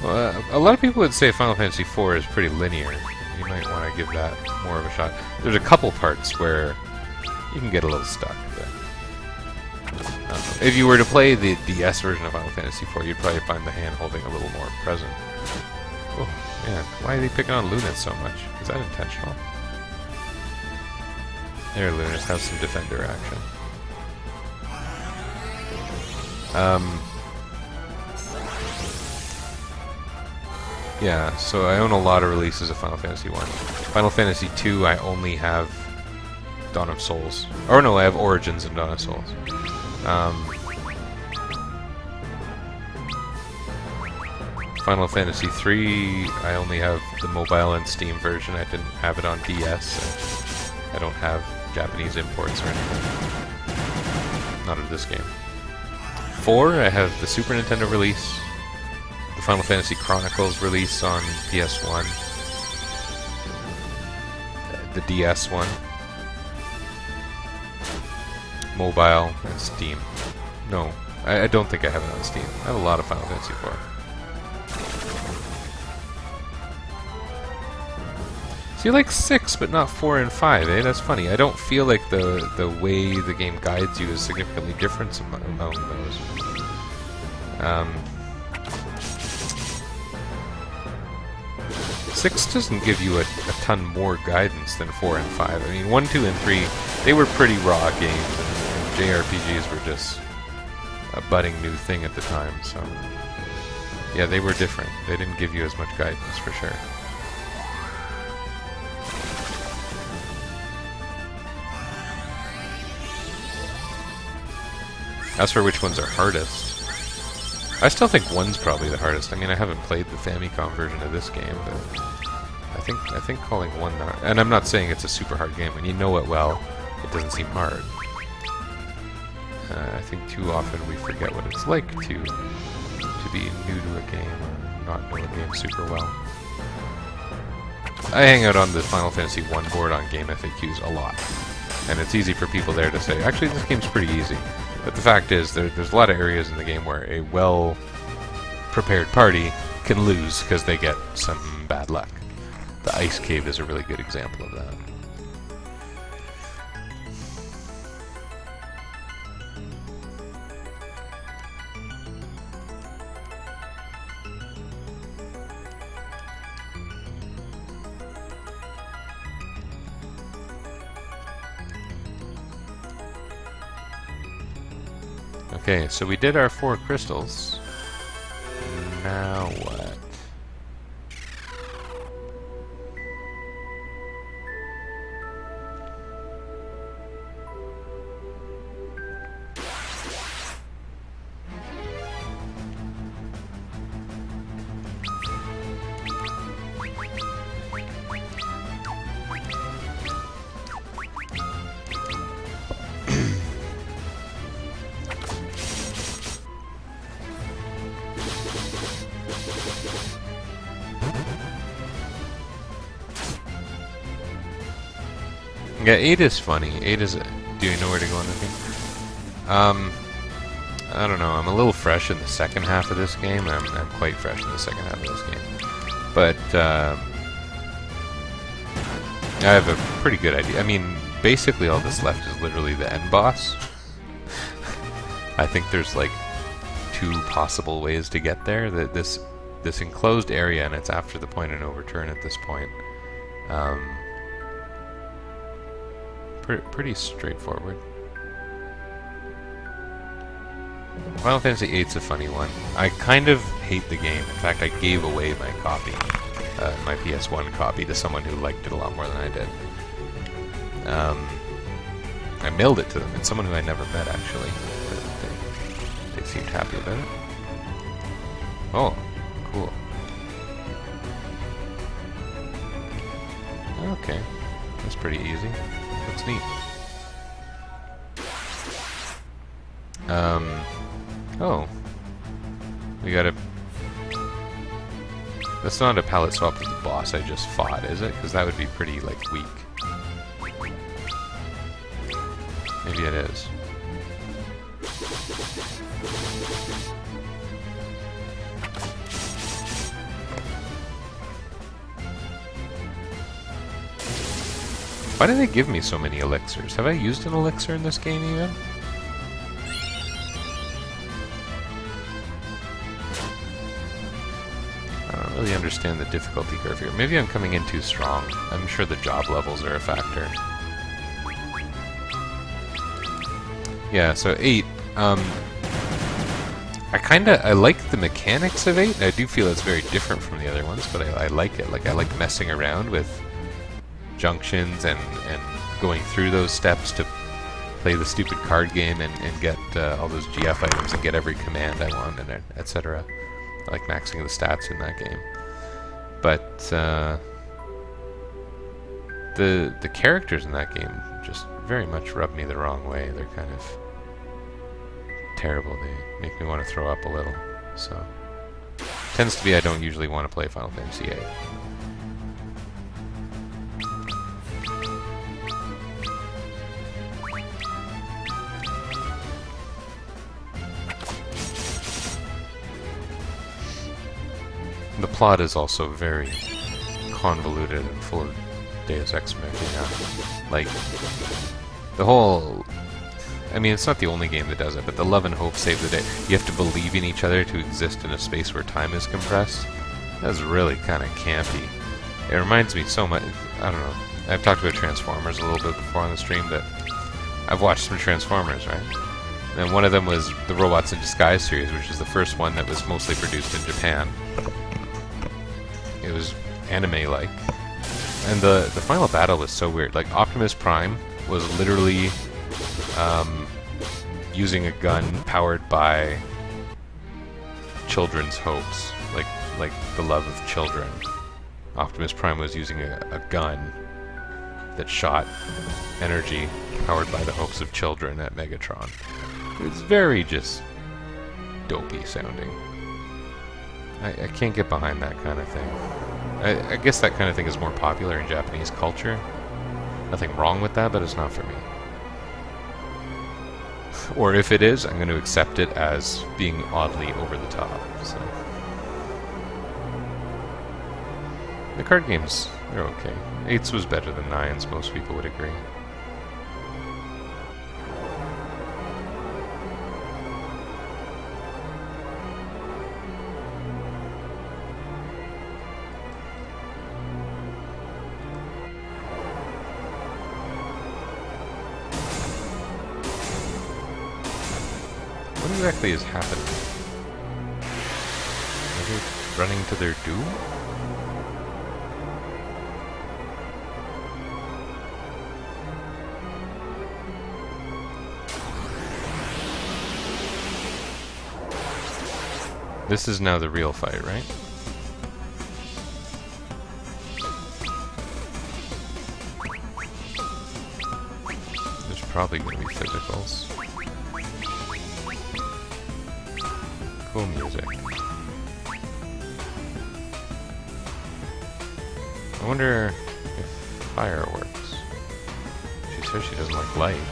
Well, a lot of people would say Final Fantasy IV is pretty linear. You might want to give that more of a shot. There's a couple parts where you can get a little stuck, but... if you were to play the DS version of Final Fantasy IV, you'd probably find the hand-holding a little more present. Oh, man. Why are they picking on Lunas so much? Is that intentional? There, Lunas, have some defender action. Yeah, so I own a lot of releases of Final Fantasy 1. Final Fantasy 2, I only have Dawn of Souls. Or no, I have Origins and Dawn of Souls. Final Fantasy III, I only have the mobile and Steam version. I didn't have it on DS. So I don't have Japanese imports or anything. Not of this game. 4, I have the Super Nintendo release, the Final Fantasy Chronicles release on PS1, the DS one, mobile, and Steam. No, I don't think I have it on Steam. I have a lot of Final Fantasy 4. So you like 6, but not 4 and 5, eh? That's funny. I don't feel like the way the game guides you is significantly different among those. 6 doesn't give you a ton more guidance than 4 and 5. I mean, 1, 2, and 3, they were pretty raw games, and JRPGs were just a budding new thing at the time, so... Yeah, they were different. They didn't give you as much guidance, for sure. As for which ones are hardest, I still think 1's probably the hardest. I mean, I haven't played the Famicom version of this game, but I think calling 1 not... And I'm not saying it's a super hard game. When you know it well, it doesn't seem hard. I think too often we forget what it's like to be new to a game or not know a game super well. I hang out on the Final Fantasy 1 board on Game FAQs a lot, and it's easy for people there to say, actually, this game's pretty easy. But the fact is, there's a lot of areas in the game where a well-prepared party can lose because they get some bad luck. The Ice Cave is a really good example of that. Okay, so we did our 4 crystals. Now what? Yeah, 8 is funny. 8 is... Do you know where to go on the game? I don't know. I'm a little fresh in the second half of this game. I'm quite fresh in the second half of this game. But, I have a pretty good idea. I mean, basically all that's left is literally the end boss. I think there's, like, 2 possible ways to get there. This enclosed area, and it's after the point of no return at this point. Pretty straightforward. Final Fantasy VIII's a funny one. I kind of hate the game. In fact, I gave away my copy, my PS1 copy, to someone who liked it a lot more than I did. I mailed it to them. It's someone who I never met, actually. But they seemed happy about it. Oh, cool. Okay, that's pretty easy. Looks neat. Oh. We got a... That's not a palette swap with the boss I just fought, is it? Because that would be pretty, like, weak. Maybe it is. Why do they give me so many elixirs? Have I used an elixir in this game even? I don't really understand the difficulty curve here. Maybe I'm coming in too strong. I'm sure the job levels are a factor. Yeah, so 8. I like the mechanics of 8. I do feel it's very different from the other ones, but I like it. Like, I like messing around with junctions and going through those steps to play the stupid card game and get all those GF items and get every command I want, and etc. I like maxing the stats in that game. But the characters in that game just very much rub me the wrong way. They're kind of terrible. They make me want to throw up a little. So tends to be I don't usually want to play Final Fantasy VIII. The plot is also very convoluted and full of Deus Ex Machina. Like, the whole... I mean, it's not the only game that does it, but the love and hope save the day. You have to believe in each other to exist in a space where time is compressed. That's really kind of campy. It reminds me so much... I don't know. I've talked about Transformers a little bit before on the stream, but I've watched some Transformers, right? And one of them was the Robots in Disguise series, which is the first one that was mostly produced in Japan. It was anime-like. And the final battle was so weird. Like, Optimus Prime was literally using a gun powered by children's hopes. Like the love of children. Optimus Prime was using a gun that shot energy powered by the hopes of children at Megatron. It's very just dopey sounding. I can't get behind that kind of thing. I guess that kind of thing is more popular in Japanese culture. Nothing wrong with that, but it's not for me. Or if it is, I'm going to accept it as being oddly over the top. So. The card games, they're okay. 8s was better than 9s, most people would agree. What exactly is happening? Are they running to their doom? This is now the real fight, right? There's probably going to be physicals. Cool music. I wonder if fire works. She says she doesn't like light.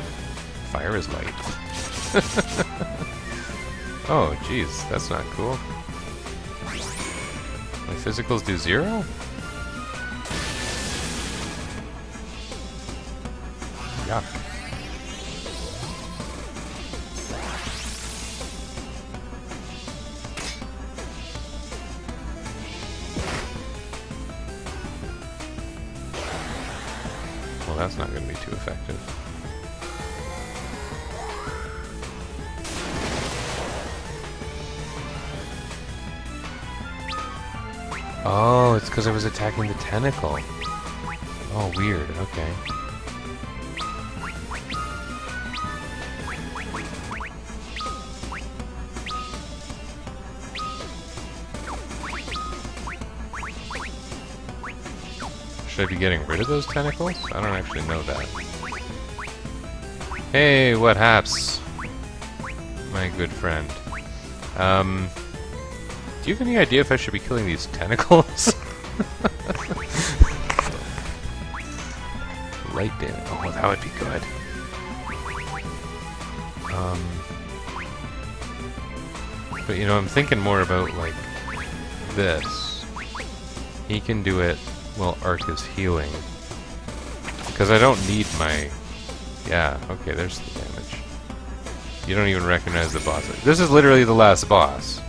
Fire is light. Oh, jeez, that's not cool. My physicals do 0? Yuck. Well, that's not going to be too effective. Oh, it's because I was attacking the tentacle. Oh, weird. Okay. Should I be getting rid of those tentacles? I don't actually know that. Hey, what haps? My good friend. Do you have any idea if I should be killing these tentacles? Light damage. Oh, that would be good. But you know, I'm thinking more about like this. He can do it while Arc is healing. Because I don't need my... Yeah, okay, there's the damage. You don't even recognize the boss. This is literally the last boss.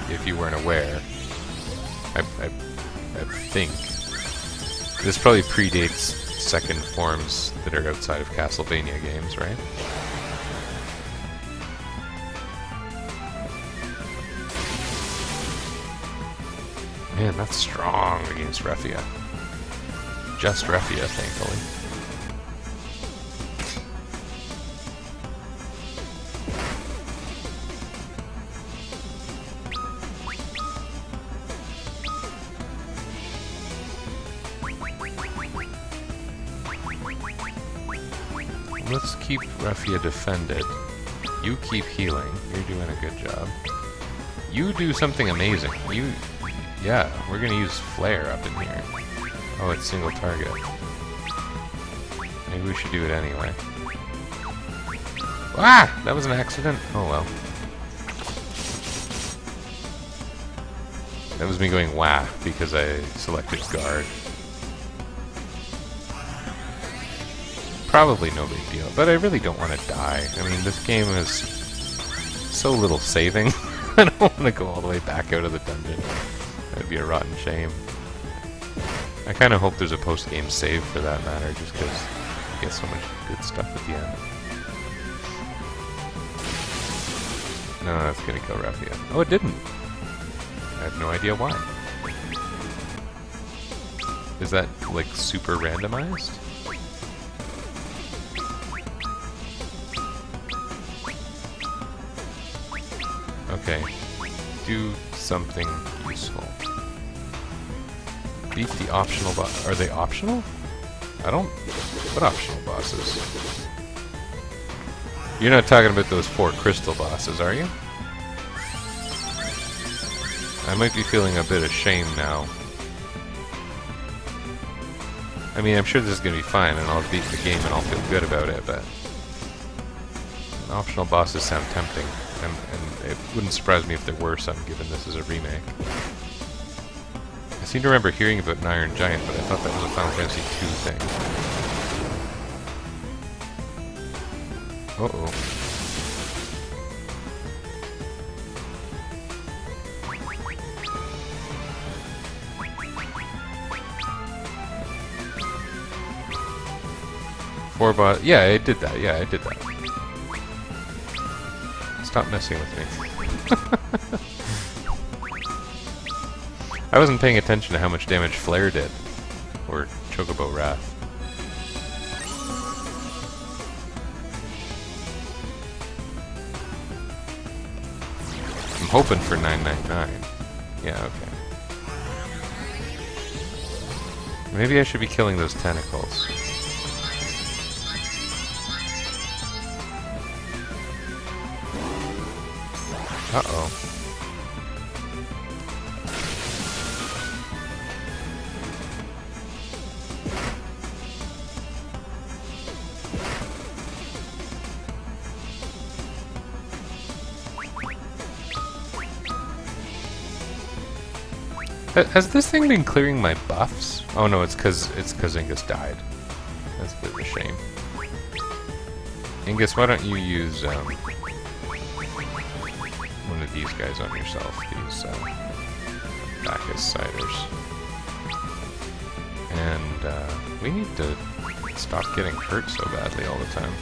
If you weren't aware. I think. This probably predates second forms that are outside of Castlevania games, right? Man, that's strong against Refia. Just Refia, thankfully. let's keep Raffia defended. You keep healing. You're doing a good job. You do something amazing. Yeah, we're gonna use Flare up in here. Oh, it's single target. Maybe we should do it anyway. Ah! That was an accident. Oh well. That was me going wah because I selected guard. Probably no big deal, but I really don't want to die. I mean, this game is so little saving. I don't want to go all the way back out of the dungeon. That would be a rotten shame. I kind of hope there's a post-game save for that matter, just because you get so much good stuff at the end. No, that's gonna kill Raffia. Oh, it didn't. I have no idea why. Is that, like, super randomized? Okay. Do something useful. Beat the optional boss. Are they optional? I don't... What optional bosses? You're not talking about those 4 crystal bosses, are you? I might be feeling a bit of shame now. I mean, I'm sure this is going to be fine, and I'll beat the game and I'll feel good about it, but... Optional bosses sound tempting, and it wouldn't surprise me if there were some, given this is a remake. I seem to remember hearing about an Iron Giant, but I thought that was a Final Fantasy II thing. Uh-oh. Yeah, I did that. Yeah, I did that. Stop messing with me. I wasn't paying attention to how much damage Flare did. Or Chocobo Wrath. I'm hoping for 999. Yeah, okay. Maybe I should be killing those tentacles. Uh-oh. Has this thing been clearing my buffs? Oh no, it's cause Ingus died. That's a bit of a shame. Ingus, why don't you use one of these guys on yourself, these Bacchus Ciders. And we need to stop getting hurt so badly all the time.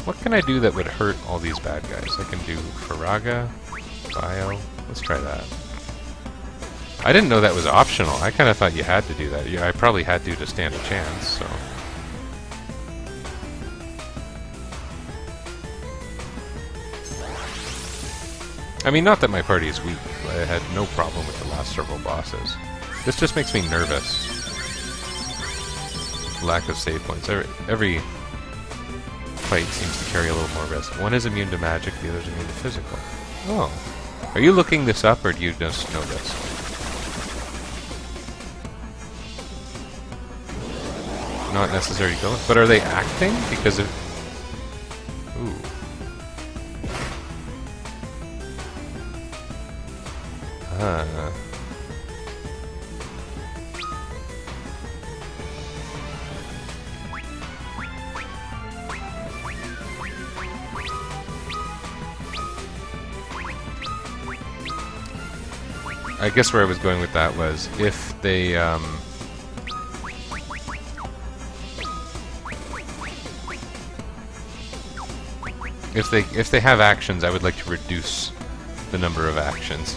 What can I do that would hurt all these bad guys? I can do Faraga, Bio. Let's try that. I didn't know that was optional. I kind of thought you had to do that. Yeah, I probably had to stand a chance, so... I mean, not that my party is weak. I had no problem with the last several bosses. This just makes me nervous. Lack of save points. Every fight seems to carry a little more risk. One is immune to magic, the other is immune to physical. Oh. Are you looking this up, or do you just know this? Not necessary to go. But are they acting? Because of... Ooh. I guess where I was going with that was if they if they have actions, I would like to reduce the number of actions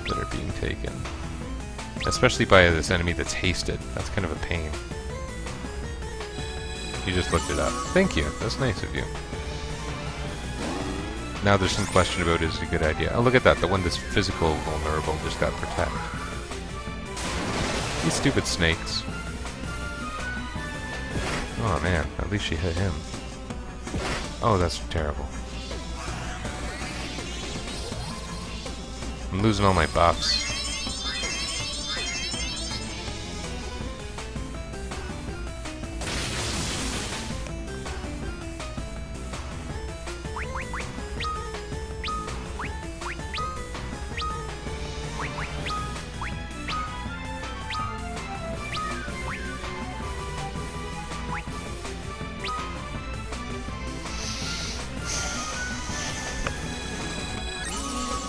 that are being taken. Especially by this enemy that's hasted. That's kind of a pain. You just looked it up. Thank you. That's nice of you. Now there's some question about is it a good idea. Oh, look at that. The one that's physical vulnerable just got protect. These stupid snakes. Oh man, at least she hit him. Oh, that's terrible. I'm losing all my buffs.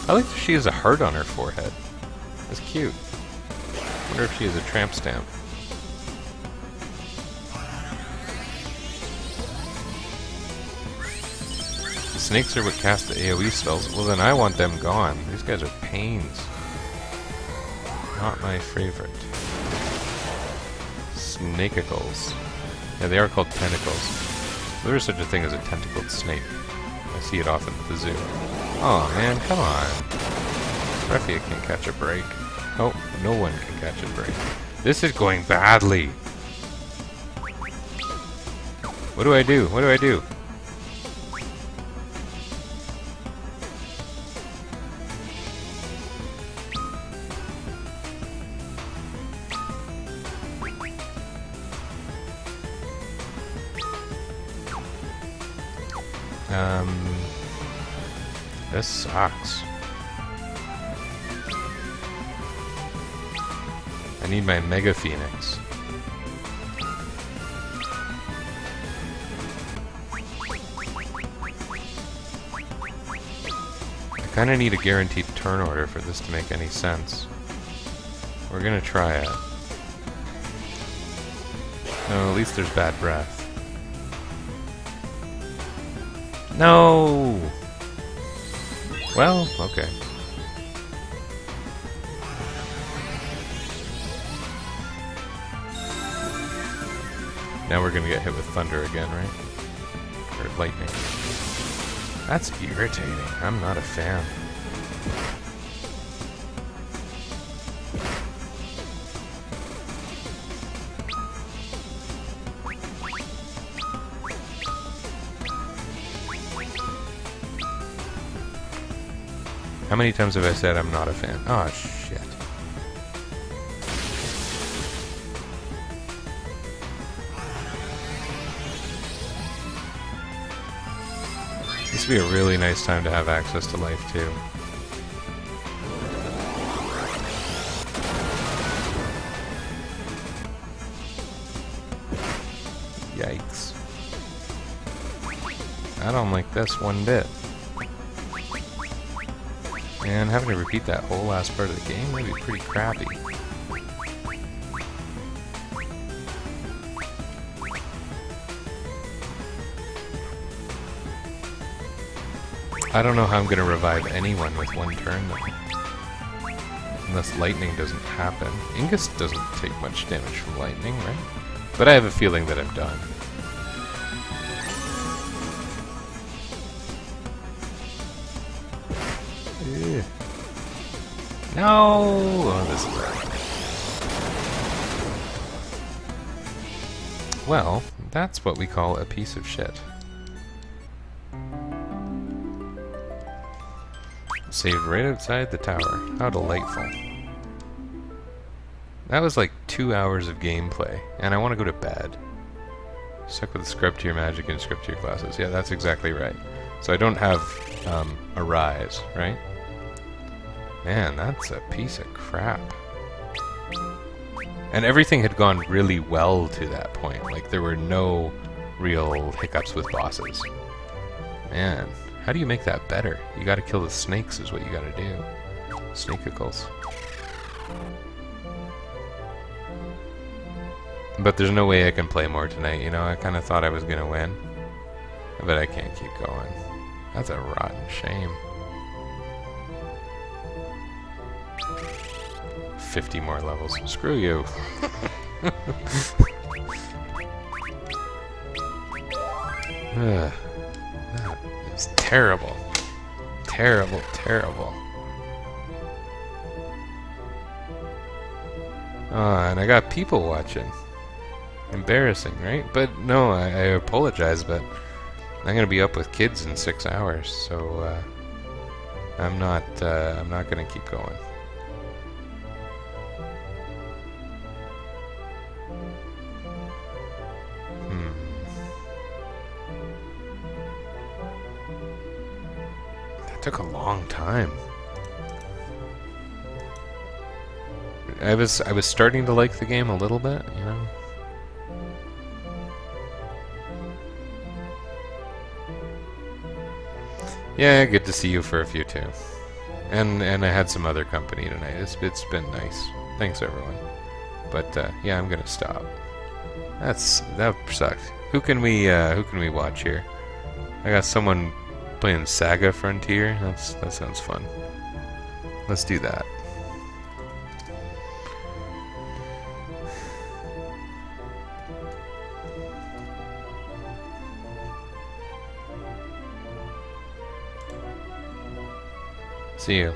I like that she has a heart on her forehead. That's cute. I wonder if she has a tramp stamp. The snakes are what cast the AoE spells. Well, then I want them gone. These guys are pains. Not my favorite. Snakeicles. Yeah, they are called tentacles. There is such a thing as a tentacled snake. I see it often at the zoo. Oh man, come on. Refia can catch a break. Oh, no one can catch a break. This is going badly. What do I do? What do I do? This sucks. I need my Mega Phoenix. I kinda need a guaranteed turn order for this to make any sense. We're gonna try it. No, at least there's bad breath. No! Well, okay. Now we're gonna get hit with thunder again, right? Or lightning. That's irritating. I'm not a fan. How many times have I said I'm not a fan? Oh, shit. This would be a really nice time to have access to life, too. Yikes. I don't like this one bit. And having to repeat that whole last part of the game would be pretty crappy. I don't know how I'm going to revive anyone with one turn, though. Unless lightning doesn't happen. Ingus doesn't take much damage from lightning, right? But I have a feeling that I'm done. Ugh. No! Oh, this is alright. Well, that's what we call a piece of shit. Saved right outside the tower. How delightful. That was like 2 hours of gameplay, and I want to go to bed. Stuck with the scrub tier magic and scrub tier classes. Yeah, that's exactly right. So I don't have a rise, right? Man, that's a piece of crap. And everything had gone really well to that point. Like, there were no real hiccups with bosses. Man, how do you make that better? You gotta kill the snakes is what you gotta do. Snakeicles. But there's no way I can play more tonight, you know? I kinda thought I was gonna win. But I can't keep going. That's a rotten shame. 50 more levels. Screw you. That is terrible. Terrible, terrible. And I got people watching. Embarrassing, right? But no, I apologize, but I'm gonna be up with kids in 6 hours, so I'm not gonna keep going. That took a long time. I was starting to like the game a little bit, you know. Yeah, good to see you for a few too. And I had some other company tonight. It's been nice. Thanks everyone. But yeah, I'm gonna stop. That sucks. Who can we watch here? I got someone playing Saga Frontier. That sounds fun. Let's do that. See you.